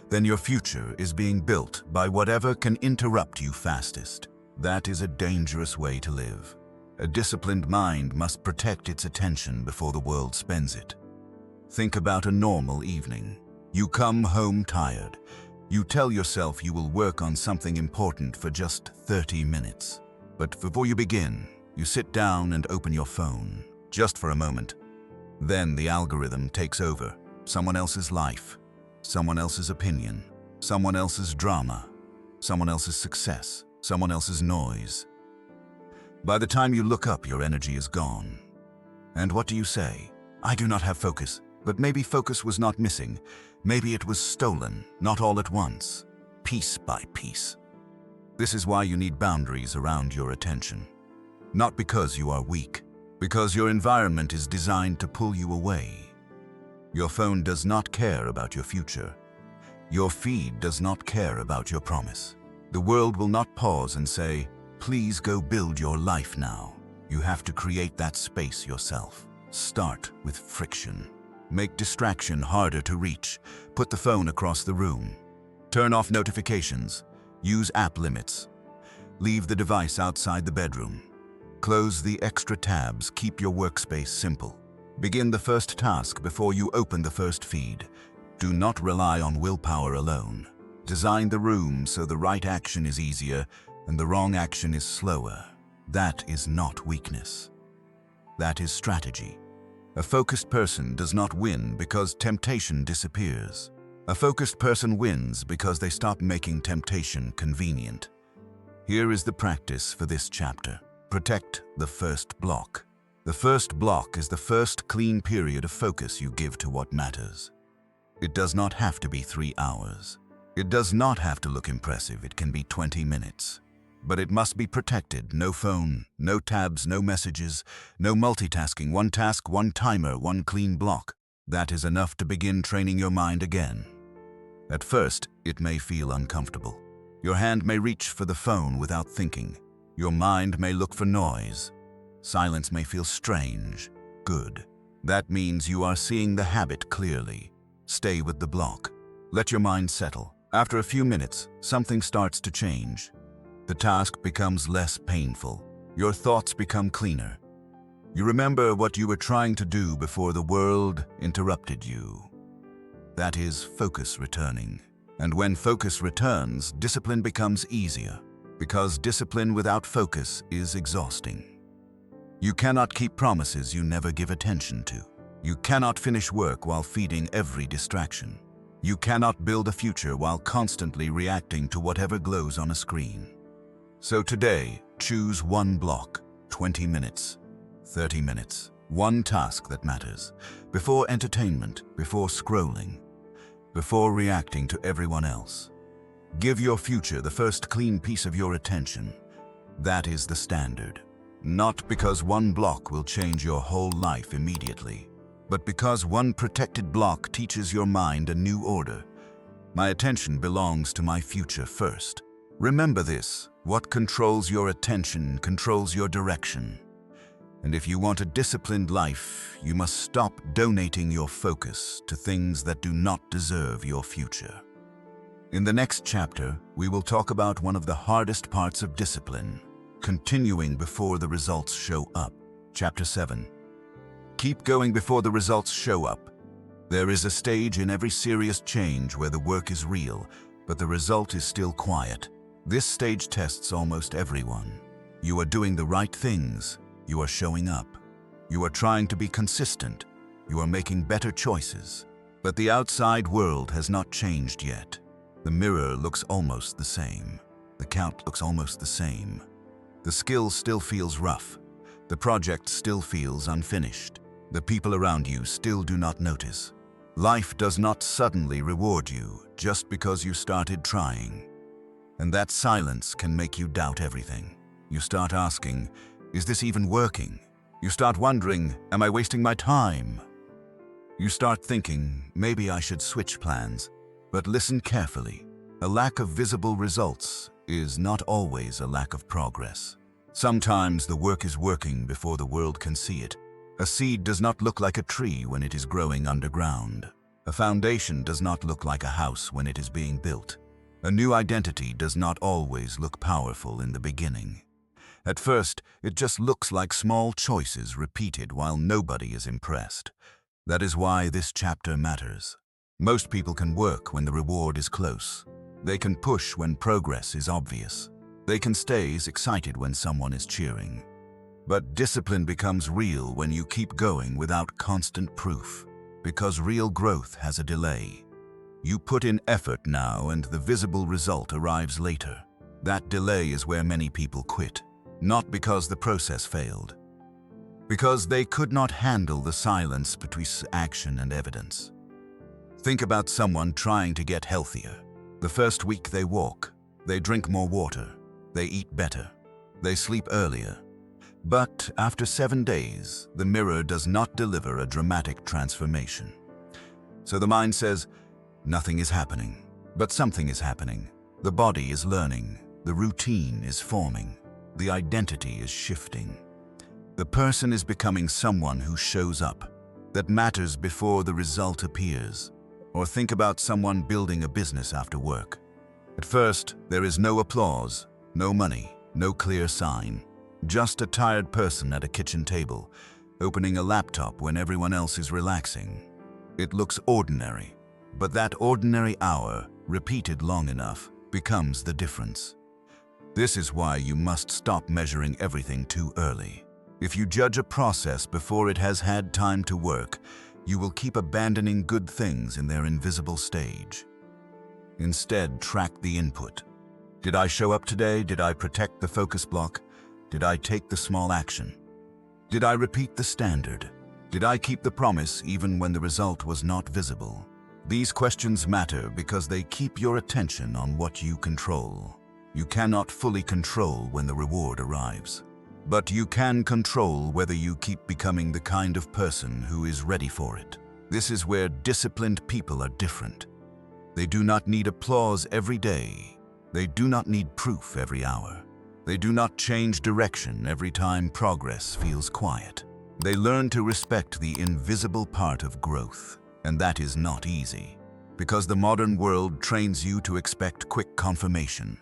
then your future is being built by whatever can interrupt you fastest. That is a dangerous way to live. A disciplined mind must protect its attention before the world spends it. Think about a normal evening. You come home tired. You tell yourself you will work on something important for just 30 minutes. But before you begin, you sit down and open your phone, just for a moment. Then the algorithm takes over. Someone else's life, someone else's opinion, someone else's drama, someone else's success, someone else's noise. By the time you look up, your energy is gone. And what do you say? I do not have focus. But maybe focus was not missing. Maybe it was stolen, not all at once, piece by piece. This is why you need boundaries around your attention. Not because you are weak, because your environment is designed to pull you away. Your phone does not care about your future. Your feed does not care about your promise. The world will not pause and say, please go build your life now. You have to create that space yourself. Start with friction. Make distraction harder to reach. Put the phone across the room. Turn off notifications. Use app limits. Leave the device outside the bedroom. Close the extra tabs. Keep your workspace simple. Begin the first task before you open the first feed. Do not rely on willpower alone. Design the room so the right action is easier and the wrong action is slower. That is not weakness. That is strategy. A focused person does not win because temptation disappears. A focused person wins because they stop making temptation convenient. Here is the practice for this chapter. Protect the first block. The first block is the first clean period of focus you give to what matters. It does not have to be 3 hours. It does not have to look impressive. It can be 20 minutes. But it must be protected. No phone, no tabs, no messages, no multitasking. One task, one timer, one clean block. That is enough to begin training your mind again. At first, it may feel uncomfortable. Your hand may reach for the phone without thinking. Your mind may look for noise. Silence may feel strange. Good. That means you are seeing the habit clearly. Stay with the block. Let your mind settle. After a few minutes, something starts to change. The task becomes less painful. Your thoughts become cleaner. You remember what you were trying to do before the world interrupted you. That is focus returning. And when focus returns, discipline becomes easier, because discipline without focus is exhausting. You cannot keep promises you never give attention to. You cannot finish work while feeding every distraction. You cannot build a future while constantly reacting to whatever glows on a screen. So today, choose one block, 20 minutes, 30 minutes, one task that matters, before entertainment, before scrolling, before reacting to everyone else. Give your future the first clean piece of your attention. That is the standard. Not because one block will change your whole life immediately, but because one protected block teaches your mind a new order. My attention belongs to my future first. Remember this: what controls your attention controls your direction. And if you want a disciplined life, you must stop donating your focus to things that do not deserve your future. In the next chapter, we will talk about one of the hardest parts of discipline: continuing before the results show up. Chapter 7. Keep going before the results show up. There is a stage in every serious change where the work is real, but the result is still quiet. This stage tests almost everyone. You are doing the right things. You are showing up. You are trying to be consistent. You are making better choices. But the outside world has not changed yet. The mirror looks almost the same. The count looks almost the same. The skill still feels rough. The project still feels unfinished. The people around you still do not notice. Life does not suddenly reward you just because you started trying. And that silence can make you doubt everything. You start asking, is this even working? You start wondering, am I wasting my time? You start thinking, maybe I should switch plans. But listen carefully. A lack of visible results is not always a lack of progress. Sometimes the work is working before the world can see it. A seed does not look like a tree when it is growing underground. A foundation does not look like a house when it is being built. A new identity does not always look powerful in the beginning. At first, it just looks like small choices repeated while nobody is impressed. That is why this chapter matters. Most people can work when the reward is close. They can push when progress is obvious. They can stay excited when someone is cheering. But discipline becomes real when you keep going without constant proof, because real growth has a delay. You put in effort now and the visible result arrives later. That delay is where many people quit, not because the process failed, because they could not handle the silence between action and evidence. Think about someone trying to get healthier. The first week they walk, they drink more water, they eat better, they sleep earlier. But after 7 days, the mirror does not deliver a dramatic transformation. So the mind says, nothing is happening, but something is happening. The body is learning, the routine is forming, the identity is shifting. The person is becoming someone who shows up, that matters before the result appears. Or think about someone building a business after work. At first, there is no applause, no money, no clear sign. Just a tired person at a kitchen table, opening a laptop when everyone else is relaxing. It looks ordinary, but that ordinary hour, repeated long enough, becomes the difference. This is why you must stop measuring everything too early. If you judge a process before it has had time to work, you will keep abandoning good things in their invisible stage. Instead, track the input. Did I show up today? Did I protect the focus block? Did I take the small action? Did I repeat the standard? Did I keep the promise even when the result was not visible? These questions matter because they keep your attention on what you control. You cannot fully control when the reward arrives. But you can control whether you keep becoming the kind of person who is ready for it. This is where disciplined people are different. They do not need applause every day. They do not need proof every hour. They do not change direction every time progress feels quiet. They learn to respect the invisible part of growth, and that is not easy, because the modern world trains you to expect quick confirmation,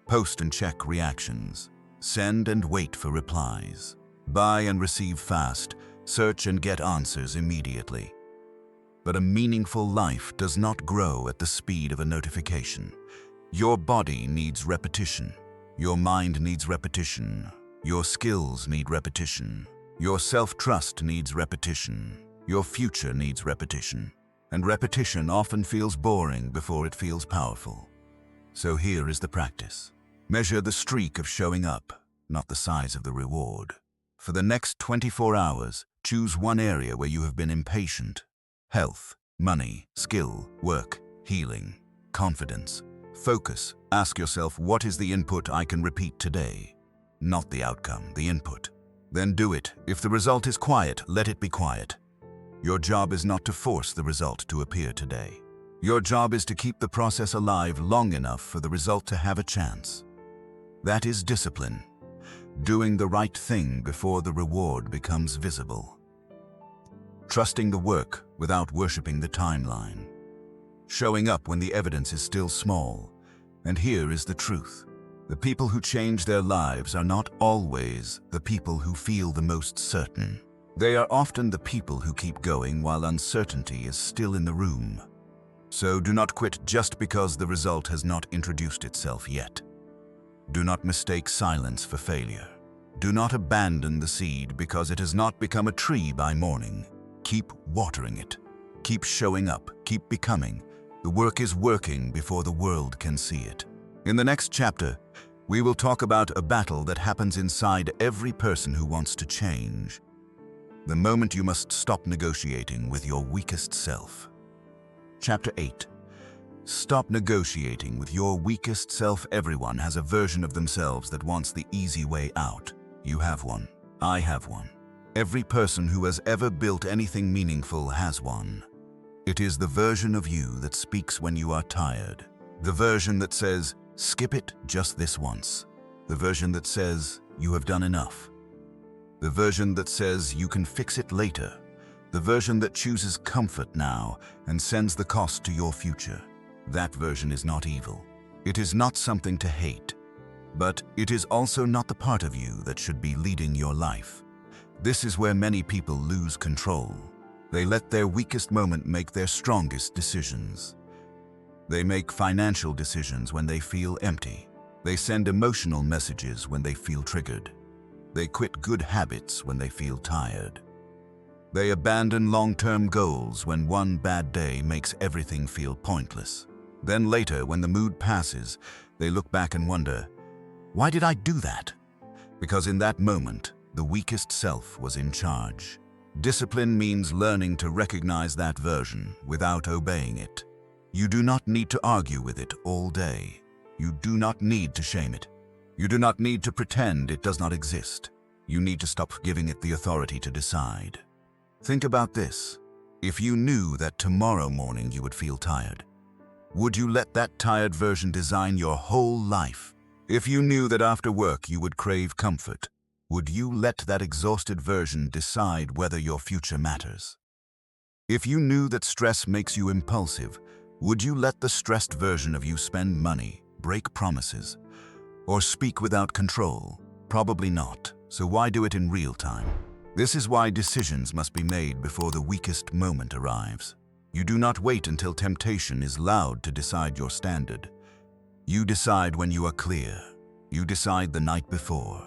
post and check reactions, send and wait for replies, buy and receive fast, search and get answers immediately. But a meaningful life does not grow at the speed of a notification. Your body needs repetition. Your mind needs repetition. Your skills need repetition. Your self-trust needs repetition. Your future needs repetition. And repetition often feels boring before it feels powerful. So here is the practice. Measure the streak of showing up, not the size of the reward. For the next 24 hours, choose one area where you have been impatient. Health, money, skill, work, healing, confidence. Focus. Ask yourself, what is the input I can repeat today? Not the outcome, the input. Then do it. If the result is quiet, let it be quiet. Your job is not to force the result to appear today. Your job is to keep the process alive long enough for the result to have a chance. That is discipline. Doing the right thing before the reward becomes visible. Trusting the work without worshiping the timeline. Showing up when the evidence is still small. And here is the truth. The people who change their lives are not always the people who feel the most certain. They are often the people who keep going while uncertainty is still in the room. So do not quit just because the result has not introduced itself yet. Do not mistake silence for failure. Do not abandon the seed because it has not become a tree by morning. Keep watering it. Keep showing up. Keep becoming. The work is working before the world can see it. In the next chapter, we will talk about a battle that happens inside every person who wants to change. The moment you must stop negotiating with your weakest self. Chapter 8. Stop negotiating with your weakest self. Everyone has a version of themselves that wants the easy way out. You have one. I have one. Every person who has ever built anything meaningful has one. It is the version of you that speaks when you are tired. The version that says, skip it just this once. The version that says, you have done enough. The version that says, you can fix it later. The version that chooses comfort now and sends the cost to your future. That version is not evil. It is not something to hate. But it is also not the part of you that should be leading your life. This is where many people lose control. They let their weakest moment make their strongest decisions. They make financial decisions when they feel empty. They send emotional messages when they feel triggered. They quit good habits when they feel tired. They abandon long-term goals when one bad day makes everything feel pointless. Then later, when the mood passes, they look back and wonder, why did I do that? Because in that moment, the weakest self was in charge. Discipline means learning to recognize that version without obeying it. You do not need to argue with it all day. You do not need to shame it. You do not need to pretend it does not exist. You need to stop giving it the authority to decide. Think about this. If you knew that tomorrow morning you would feel tired, would you let that tired version design your whole life? If you knew that after work you would crave comfort, Would you let that exhausted version decide whether your future matters? If you knew that stress makes you impulsive, would you let the stressed version of you spend money, break promises, or speak without control? Probably not. So why do it in real time? This is why decisions must be made before the weakest moment arrives. You do not wait until temptation is loud to decide your standard. You decide when you are clear. You decide the night before.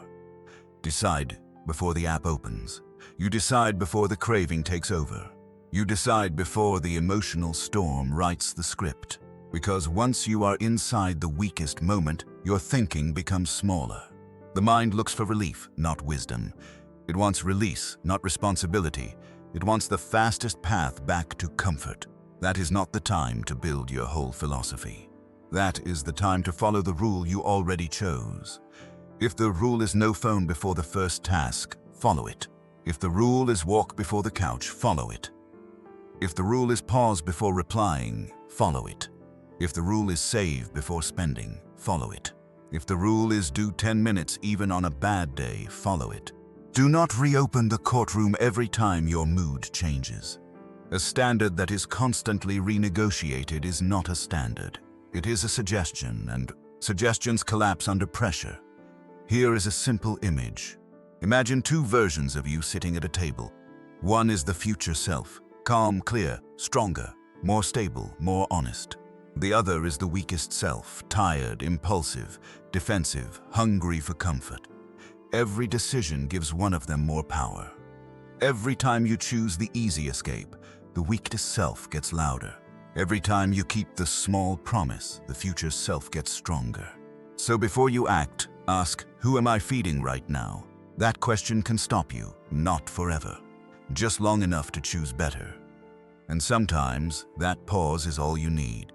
Decide before the app opens. You decide before the craving takes over. You decide before the emotional storm writes the script. Because once you are inside the weakest moment, your thinking becomes smaller. The mind looks for relief, not wisdom. It wants release, not responsibility. It wants the fastest path back to comfort. That is not the time to build your whole philosophy. That is the time to follow the rule you already chose. If the rule is no phone before the first task, follow it. If the rule is walk before the couch, follow it. If the rule is pause before replying, follow it. If the rule is save before spending, follow it. If the rule is do 10 minutes even on a bad day, follow it. Do not reopen the courtroom every time your mood changes. A standard that is constantly renegotiated is not a standard. It is a suggestion, and suggestions collapse under pressure. Here is a simple image. Imagine two versions of you sitting at a table. One is the future self, calm, clear, stronger, more stable, more honest. The other is the weakest self, tired, impulsive, defensive, hungry for comfort. Every decision gives one of them more power. Every time you choose the easy escape, the weakest self gets louder. Every time you keep the small promise, the future self gets stronger. So before you act, ask, who am I feeding right now? That question can stop you, not forever. Just long enough to choose better. And sometimes, that pause is all you need.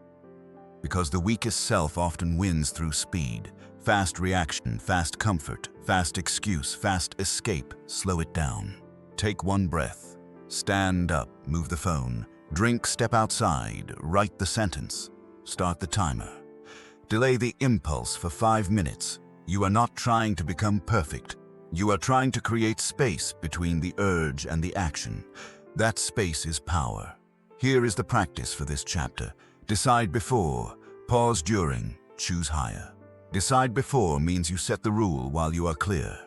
Because the weakest self often wins through speed. Fast reaction, fast comfort, fast excuse, fast escape. Slow it down. Take one breath. Stand up, move the phone. Drink, step outside, write the sentence. Start the timer. Delay the impulse for 5 minutes. You are not trying to become perfect. You are trying to create space between the urge and the action. That space is power. Here is the practice for this chapter. Decide before, pause during, choose higher. Decide before means you set the rule while you are clear.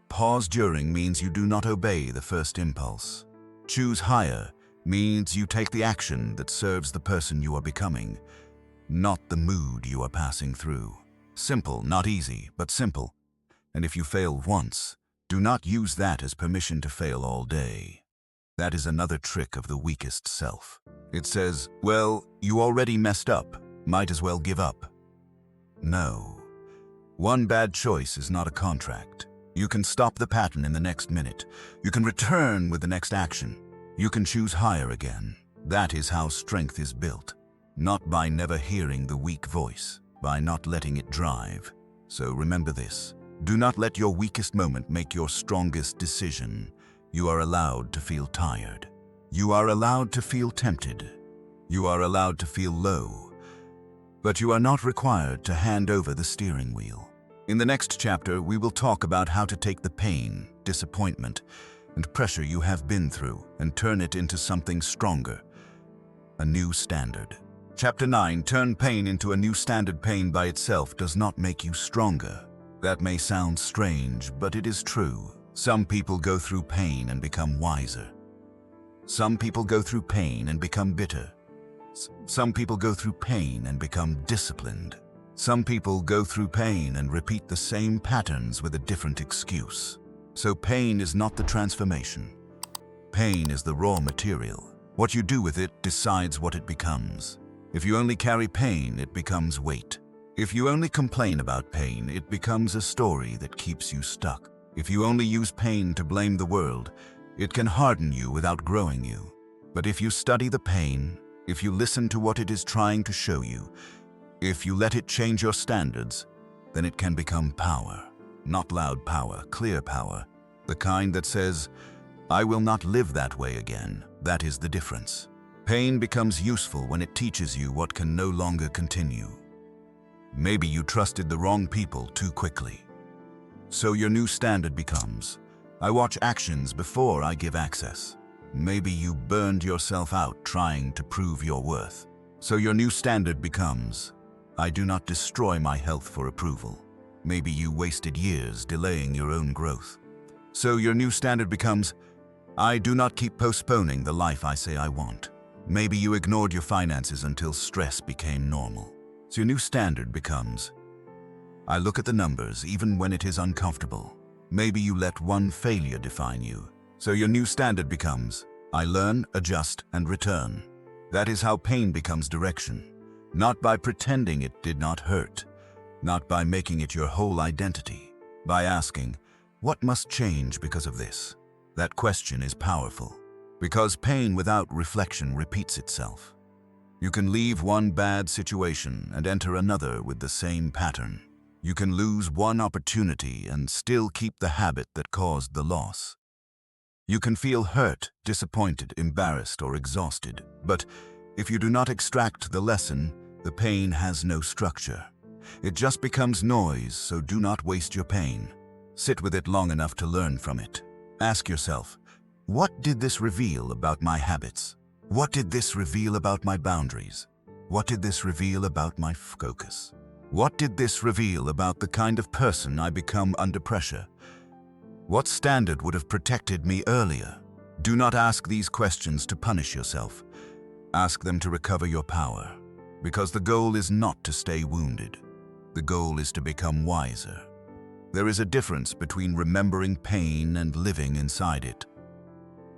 Pause during means you do not obey the first impulse. Choose higher means you take the action that serves the person you are becoming, not the mood you are passing through. Simple, not easy, but simple. And if you fail once, do not use that as permission to fail all day. That is another trick of the weakest self. It says, well, you already messed up, might as well give up. No. One bad choice is not a contract. You can stop the pattern in the next minute. You can return with the next action. You can choose higher again. That is how strength is built. Not by never hearing the weak voice, by not letting it drive. So remember this. Do not let your weakest moment make your strongest decision. You are allowed to feel tired. You are allowed to feel tempted. You are allowed to feel low. But you are not required to hand over the steering wheel. In the next chapter, we will talk about how to take the pain, disappointment, and pressure you have been through and turn it into something stronger, a new standard. Chapter 9, turn pain into a new standard. Pain by itself does not make you stronger. That may sound strange, but it is true. Some people go through pain and become wiser. Some people go through pain and become bitter. Some people go through pain and become disciplined. Some people go through pain and repeat the same patterns with a different excuse. So pain is not the transformation. Pain is the raw material. What you do with it decides what it becomes. If you only carry pain, it becomes weight. If you only complain about pain, it becomes a story that keeps you stuck. If you only use pain to blame the world, it can harden you without growing you. But if you study the pain, if you listen to what it is trying to show you, if you let it change your standards, then it can become power. Not loud power, clear power. The kind that says, I will not live that way again. That is the difference. Pain becomes useful when it teaches you what can no longer continue. Maybe you trusted the wrong people too quickly. So your new standard becomes, I watch actions before I give access. Maybe you burned yourself out trying to prove your worth. So your new standard becomes, I do not destroy my health for approval. Maybe you wasted years delaying your own growth. So your new standard becomes, I do not keep postponing the life I say I want. Maybe you ignored your finances until stress became normal. So your new standard becomes, I look at the numbers even when it is uncomfortable. Maybe you let one failure define you. So your new standard becomes, I learn, adjust, and return. That is how pain becomes direction. Not by pretending it did not hurt. Not by making it your whole identity. By asking, what must change because of this? That question is powerful. Because pain without reflection repeats itself. You can leave one bad situation and enter another with the same pattern. You can lose one opportunity and still keep the habit that caused the loss. You can feel hurt, disappointed, embarrassed, or exhausted. But if you do not extract the lesson, the pain has no structure. It just becomes noise, so do not waste your pain. Sit with it long enough to learn from it. Ask yourself, what did this reveal about my habits? What did this reveal about my boundaries? What did this reveal about my focus? What did this reveal about the kind of person I become under pressure? What standard would have protected me earlier? Do not ask these questions to punish yourself. Ask them to recover your power. Because the goal is not to stay wounded. The goal is to become wiser. There is a difference between remembering pain and living inside it.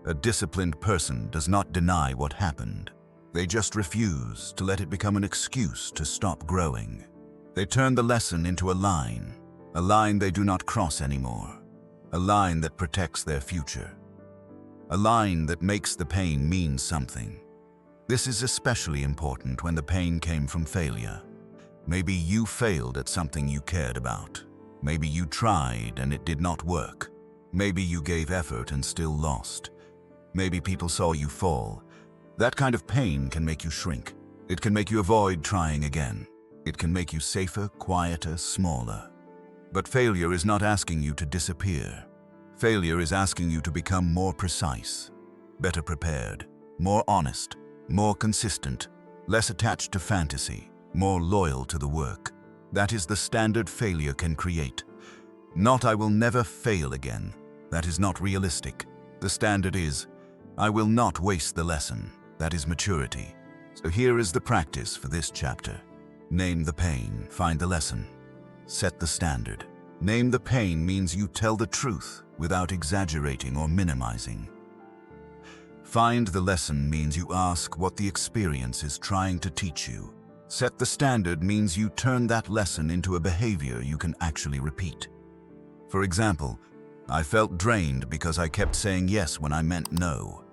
A disciplined person does not deny what happened. They just refuse to let it become an excuse to stop growing. They turn the lesson into a line they do not cross anymore, a line that protects their future, a line that makes the pain mean something. This is especially important when the pain came from failure. Maybe you failed at something you cared about. Maybe you tried and it did not work. Maybe you gave effort and still lost. Maybe people saw you fall. That kind of pain can make you shrink. It can make you avoid trying again. It can make you safer, quieter, smaller. But failure is not asking you to disappear. Failure is asking you to become more precise, better prepared, more honest, more consistent, less attached to fantasy, more loyal to the work. That is the standard failure can create. Not I will never fail again. That is not realistic. The standard is, I will not waste the lesson. That is maturity. So here is the practice for this chapter. Name the pain, find the lesson. Set the standard. Name the pain means you tell the truth without exaggerating or minimizing. Find the lesson means you ask what the experience is trying to teach you. Set the standard means you turn that lesson into a behavior you can actually repeat. For example, I felt drained because I kept saying yes when I meant no.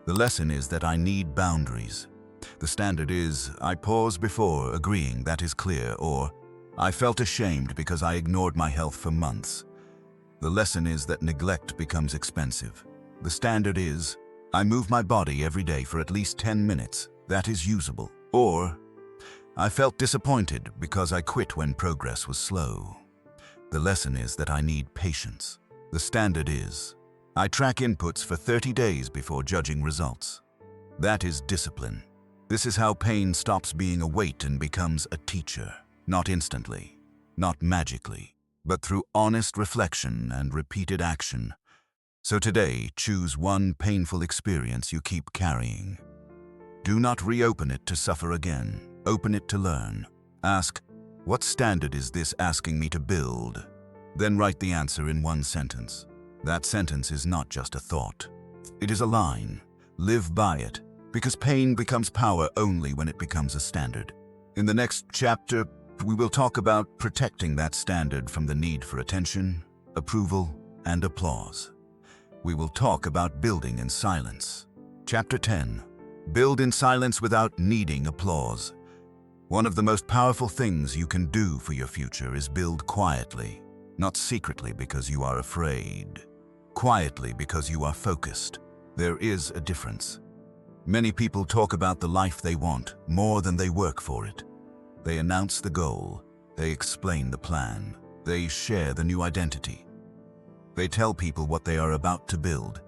The lesson is that I need boundaries. The standard is, I pause before agreeing, that is clear, or I felt ashamed because I ignored my health for months. The lesson is that neglect becomes expensive. The standard is, I move my body every day for at least 10 minutes, that is usable. Or, I felt disappointed because I quit when progress was slow. The lesson is that I need patience. The standard is, I track inputs for 30 days before judging results. That is discipline. This is how pain stops being a weight and becomes a teacher. Not instantly, not magically, but through honest reflection and repeated action. So today, choose one painful experience you keep carrying. Do not reopen it to suffer again. Open it to learn. Ask, what standard is this asking me to build? Then write the answer in one sentence. That sentence is not just a thought. It is a line. Live by it, because pain becomes power only when it becomes a standard. In the next chapter, we will talk about protecting that standard from the need for attention, approval, and applause. We will talk about building in silence. Chapter 10. Build in silence without needing applause. One of the most powerful things you can do for your future is build quietly, not secretly because you are afraid. Quietly because you are focused. There is a difference. Many people talk about the life they want more than they work for it. They announce the goal. They explain the plan. They share the new identity. They tell people what they are about to build.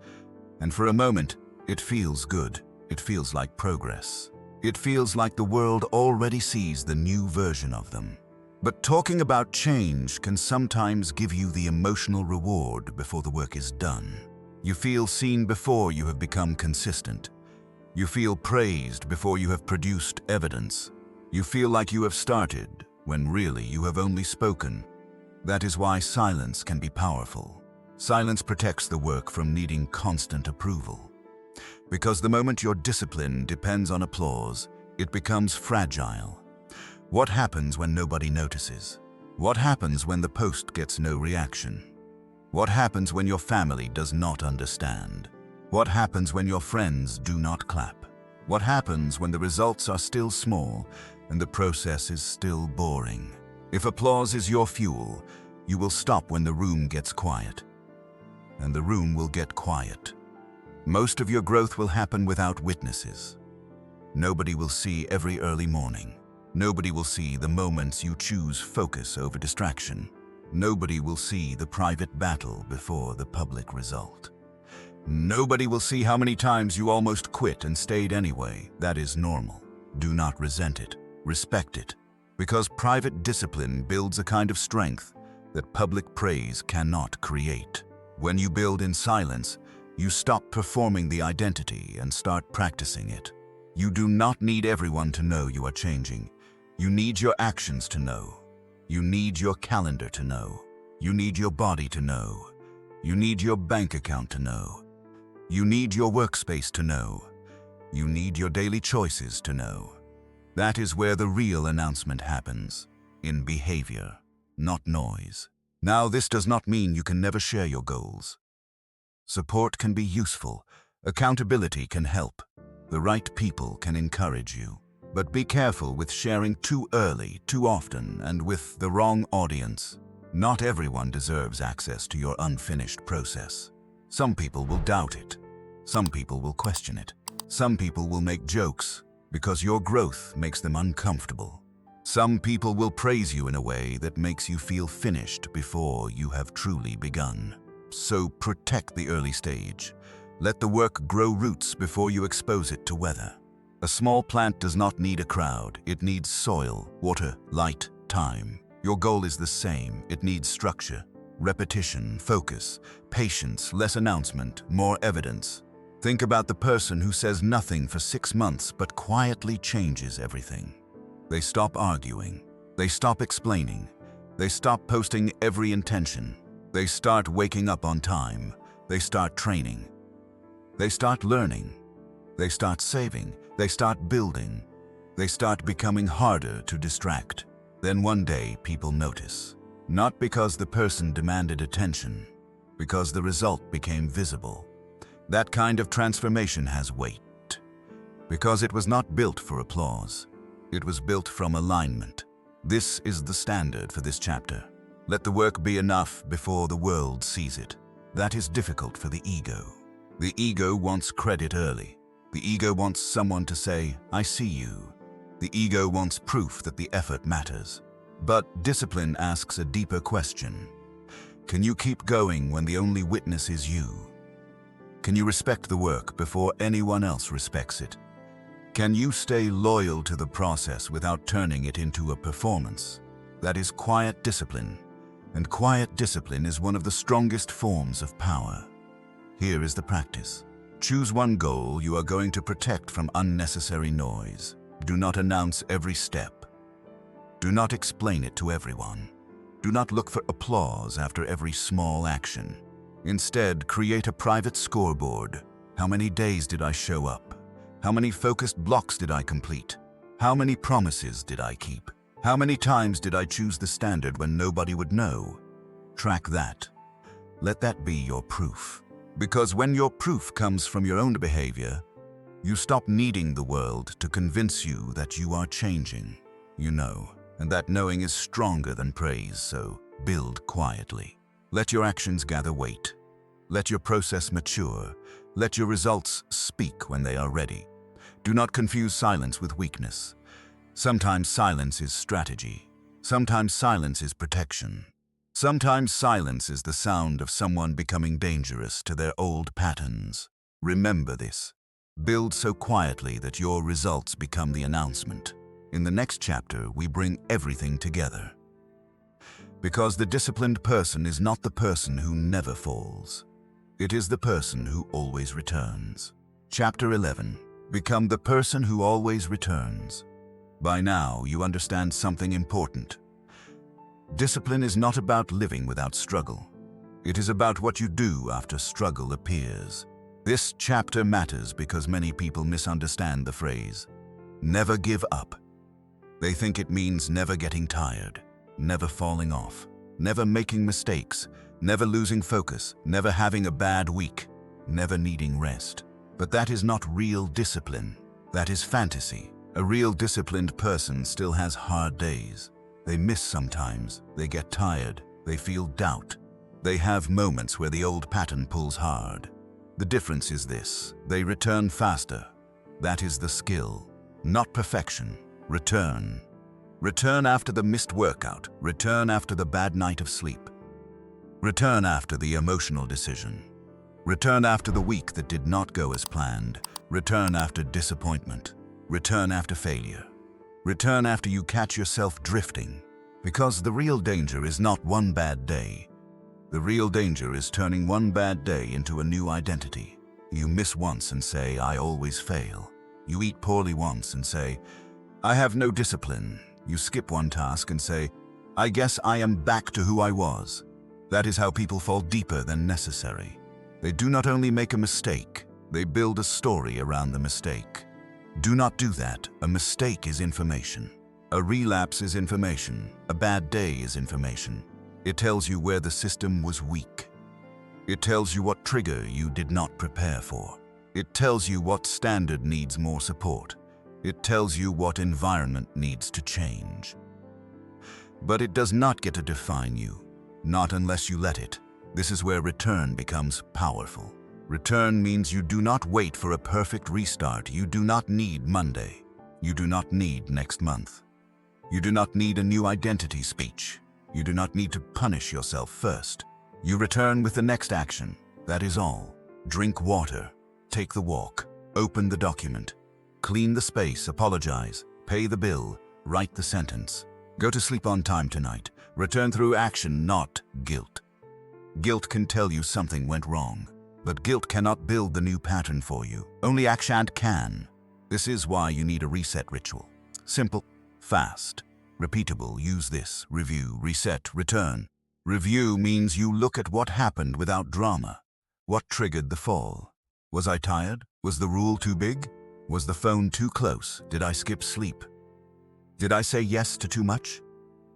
And for a moment, it feels good. It feels like progress. It feels like the world already sees the new version of them. But talking about change can sometimes give you the emotional reward before the work is done. You feel seen before you have become consistent. You feel praised before you have produced evidence. You feel like you have started, when really you have only spoken. That is why silence can be powerful. Silence protects the work from needing constant approval. Because the moment your discipline depends on applause, it becomes fragile. What happens when nobody notices? What happens when the post gets no reaction? What happens when your family does not understand? What happens when your friends do not clap? What happens when the results are still small and the process is still boring? If applause is your fuel, you will stop when the room gets quiet. And the room will get quiet. Most of your growth will happen without witnesses. Nobody will see every early morning. Nobody will see the moments you choose focus over distraction. Nobody will see the private battle before the public result. Nobody will see how many times you almost quit and stayed anyway. That is normal. Do not resent it. Respect it. Because private discipline builds a kind of strength that public praise cannot create. When you build in silence, you stop performing the identity and start practicing it. You do not need everyone to know you are changing. You need your actions to know. You need your calendar to know. You need your body to know. You need your bank account to know. You need your workspace to know. You need your daily choices to know. That is where the real announcement happens, in behavior, not noise. Now, this does not mean you can never share your goals. Support can be useful. Accountability can help. The right people can encourage you. But be careful with sharing too early, too often, and with the wrong audience. Not everyone deserves access to your unfinished process. Some people will doubt it. Some people will question it. Some people will make jokes because your growth makes them uncomfortable. Some people will praise you in a way that makes you feel finished before you have truly begun. So protect the early stage. Let the work grow roots before you expose it to weather. A small plant does not need a crowd. It needs soil, water, light, time. Your goal is the same. It needs structure, repetition, focus, patience, less announcement, more evidence. Think about the person who says nothing for 6 months but quietly changes everything. They stop arguing. They stop explaining. They stop posting every intention. They start waking up on time. They start training. They start learning. They start saving. They start building. They start becoming harder to distract. Then one day people notice. Not because the person demanded attention, because the result became visible. That kind of transformation has weight. Because it was not built for applause. It was built from alignment. This is the standard for this chapter. Let the work be enough before the world sees it. That is difficult for the ego. The ego wants credit early. The ego wants someone to say, "I see you." The ego wants proof that the effort matters. But discipline asks a deeper question. Can you keep going when the only witness is you? Can you respect the work before anyone else respects it? Can you stay loyal to the process without turning it into a performance? That is quiet discipline. And quiet discipline is one of the strongest forms of power. Here is the practice. Choose one goal you are going to protect from unnecessary noise. Do not announce every step. Do not explain it to everyone. Do not look for applause after every small action. Instead, create a private scoreboard. How many days did I show up? How many focused blocks did I complete? How many promises did I keep? How many times did I choose the standard when nobody would know? Track that. Let that be your proof. Because when your proof comes from your own behavior, you stop needing the world to convince you that you are changing. You know, and that knowing is stronger than praise, so build quietly. Let your actions gather weight. Let your process mature. Let your results speak when they are ready. Do not confuse silence with weakness. Sometimes silence is strategy. Sometimes silence is protection. Sometimes silence is the sound of someone becoming dangerous to their old patterns. Remember this. Build so quietly that your results become the announcement. In the next chapter, we bring everything together. Because the disciplined person is not the person who never falls. It is the person who always returns. Chapter 11. Become the person who always returns. By now, you understand something important. Discipline is not about living without struggle. It is about what you do after struggle appears. This chapter matters because many people misunderstand the phrase, never give up. They think it means never getting tired, never falling off, never making mistakes, never losing focus, never having a bad week, never needing rest. But that is not real discipline. That is fantasy. A real disciplined person still has hard days. They miss sometimes, they get tired, they feel doubt. They have moments where the old pattern pulls hard. The difference is this: they return faster. That is the skill, not perfection. Return. Return after the missed workout. Return after the bad night of sleep. Return after the emotional decision. Return after the week that did not go as planned. Return after disappointment. Return after failure. Return after you catch yourself drifting. Because the real danger is not one bad day. The real danger is turning one bad day into a new identity. You miss once and say, I always fail. You eat poorly once and say, I have no discipline. You skip one task and say, I guess I am back to who I was. That is how people fall deeper than necessary. They do not only make a mistake, they build a story around the mistake. Do not do that. A mistake is information. A relapse is information. A bad day is information. It tells you where the system was weak. It tells you what trigger you did not prepare for. It tells you what standard needs more support. It tells you what environment needs to change. But it does not get to define you, not unless you let it. This is where return becomes powerful. Return means you do not wait for a perfect restart. You do not need Monday. You do not need next month. You do not need a new identity speech. You do not need to punish yourself first. You return with the next action. That is all. Drink water. Take the walk. Open the document. Clean the space. Apologize. Pay the bill. Write the sentence. Go to sleep on time tonight. Return through action, not guilt. Guilt can tell you something went wrong, but guilt cannot build the new pattern for you. Only action can. This is why you need a reset ritual. Simple, fast, repeatable. Use this. Review, reset, return. Review means you look at what happened without drama. What triggered the fall? Was I tired? Was the rule too big? Was the phone too close? Did I skip sleep? Did I say yes to too much?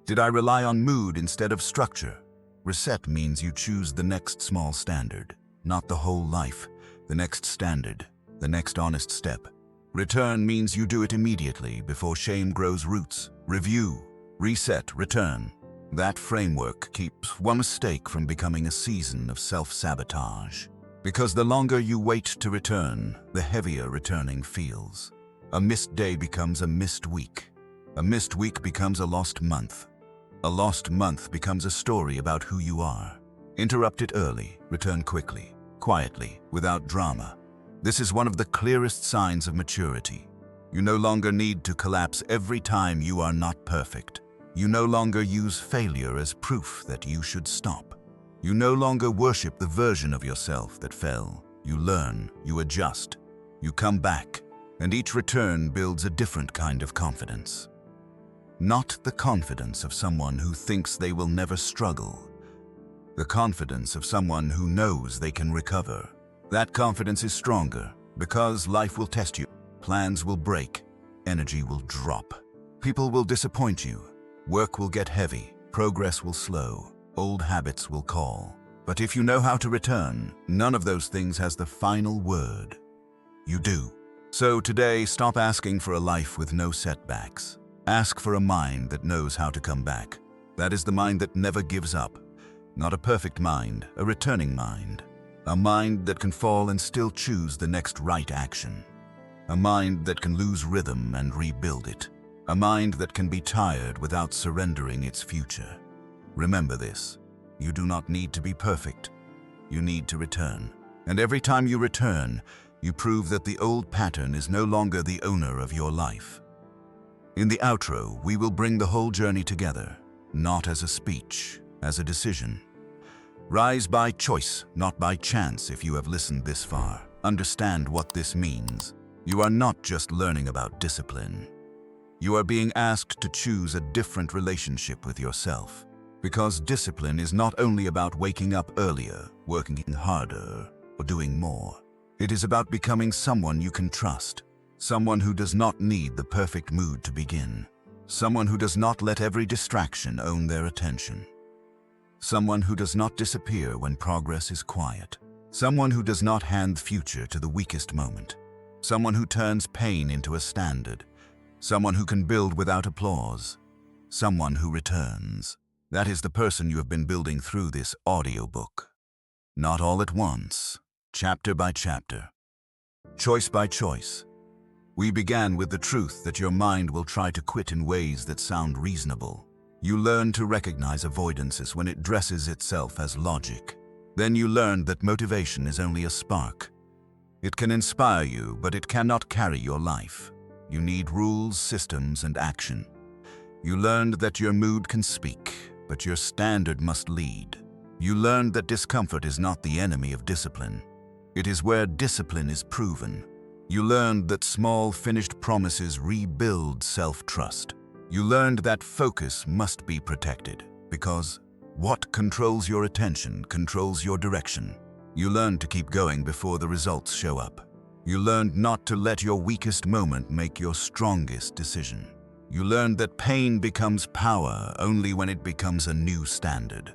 Did I rely on mood instead of structure? Reset means you choose the next small standard, not the whole life, the next standard, the next honest step. Return means you do it immediately before shame grows roots. Review, reset, return. That framework keeps one mistake from becoming a season of self-sabotage. Because the longer you wait to return, the heavier returning feels. A missed day becomes a missed week. A missed week becomes a lost month. A lost month becomes a story about who you are. Interrupt it early, return quickly, quietly, without drama. This is one of the clearest signs of maturity. You no longer need to collapse every time you are not perfect. You no longer use failure as proof that you should stop. You no longer worship the version of yourself that fell. You learn, you adjust, you come back, and each return builds a different kind of confidence. Not the confidence of someone who thinks they will never struggle. The confidence of someone who knows they can recover. That confidence is stronger because life will test you. Plans will break. Energy will drop. People will disappoint you. Work will get heavy. Progress will slow. Old habits will call. But if you know how to return, none of those things has the final word. You do. So today, stop asking for a life with no setbacks. Ask for a mind that knows how to come back. That is the mind that never gives up. Not a perfect mind, a returning mind. A mind that can fall and still choose the next right action. A mind that can lose rhythm and rebuild it. A mind that can be tired without surrendering its future. Remember this. You do not need to be perfect. You need to return. And every time you return, you prove that the old pattern is no longer the owner of your life. In the outro, we will bring the whole journey together, not as a speech, as a decision. Rise by choice, not by chance. If you have listened this far, understand what this means. You are not just learning about discipline. You are being asked to choose a different relationship with yourself. Because discipline is not only about waking up earlier, working harder, or doing more. It is about becoming someone you can trust. Someone who does not need the perfect mood to begin. Someone who does not let every distraction own their attention. Someone who does not disappear when progress is quiet. Someone who does not hand the future to the weakest moment. Someone who turns pain into a standard. Someone who can build without applause. Someone who returns. That is the person you have been building through this audiobook. Not all at once, chapter by chapter, choice by choice. We began with the truth that your mind will try to quit in ways that sound reasonable. You learn to recognize avoidances when it dresses itself as logic. Then you learned that motivation is only a spark. It can inspire you, but it cannot carry your life. You need rules, systems, and action. You learned that your mood can speak, but your standard must lead. You learned that discomfort is not the enemy of discipline. It is where discipline is proven. You learned that small, finished promises rebuild self-trust. You learned that focus must be protected, because what controls your attention controls your direction. You learned to keep going before the results show up. You learned not to let your weakest moment make your strongest decision. You learned that pain becomes power only when it becomes a new standard.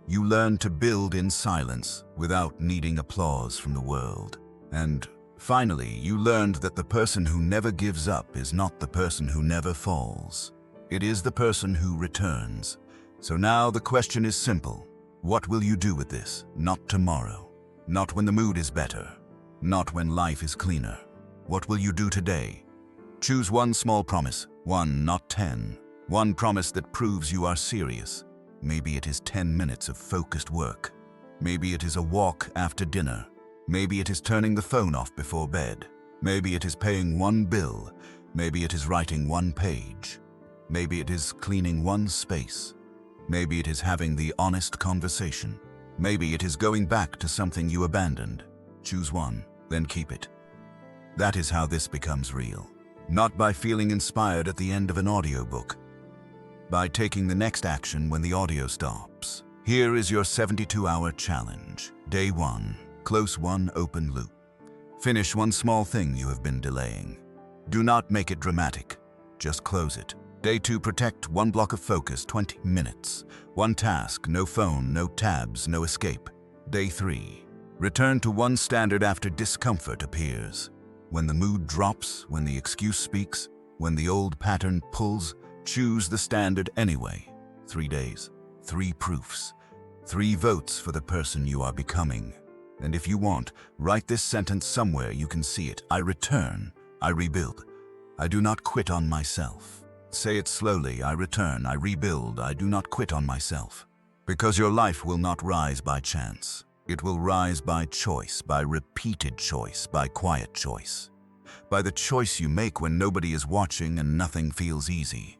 You learned to build in silence without needing applause from the world. And finally, you learned that the person who never gives up is not the person who never falls. It is the person who returns. So now the question is simple. What will you do with this? Not tomorrow. Not when the mood is better. Not when life is cleaner. What will you do today? Choose one small promise. One, not 10. One promise that proves you are serious. Maybe it is 10 minutes of focused work. Maybe it is a walk after dinner. Maybe it is turning the phone off before bed. Maybe it is paying one bill. Maybe it is writing one page. Maybe it is cleaning one space. Maybe it is having the honest conversation. Maybe it is going back to something you abandoned. Choose one, then keep it. That is how this becomes real. Not by feeling inspired at the end of an audiobook. By taking the next action when the audio stops. Here is your 72-hour challenge. Day 1. Close one open loop. Finish one small thing you have been delaying. Do not make it dramatic. Just close it. Day 2. Protect one block of focus, 20 minutes. One task, no phone, no tabs, no escape. Day 3. Return to one standard after discomfort appears. When the mood drops, when the excuse speaks, when the old pattern pulls, choose the standard anyway. 3 days, 3 proofs, 3 votes for the person you are becoming. And if you want, write this sentence somewhere you can see it. I return, I rebuild. I do not quit on myself. Say it slowly. I return, I rebuild. I do not quit on myself. Because your life will not rise by chance. It will rise by choice, by repeated choice, by quiet choice. By the choice you make when nobody is watching and nothing feels easy.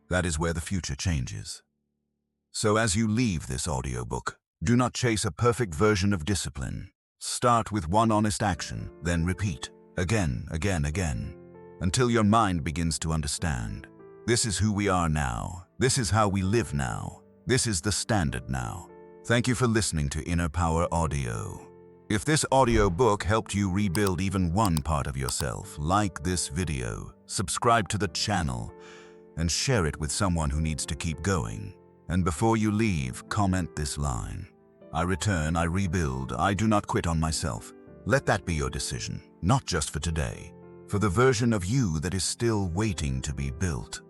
That is where the future changes. So as you leave this audiobook, do not chase a perfect version of discipline. Start with one honest action, then repeat, again, until your mind begins to understand. This is who we are now. This is how we live now. This is the standard now. Thank you for listening to Inner Power Audio. If this audiobook helped you rebuild even one part of yourself, like this video, subscribe to the channel, and share it with someone who needs to keep going. And before you leave, comment this line. I return, I rebuild, I do not quit on myself. Let that be your decision, not just for today, for the version of you that is still waiting to be built.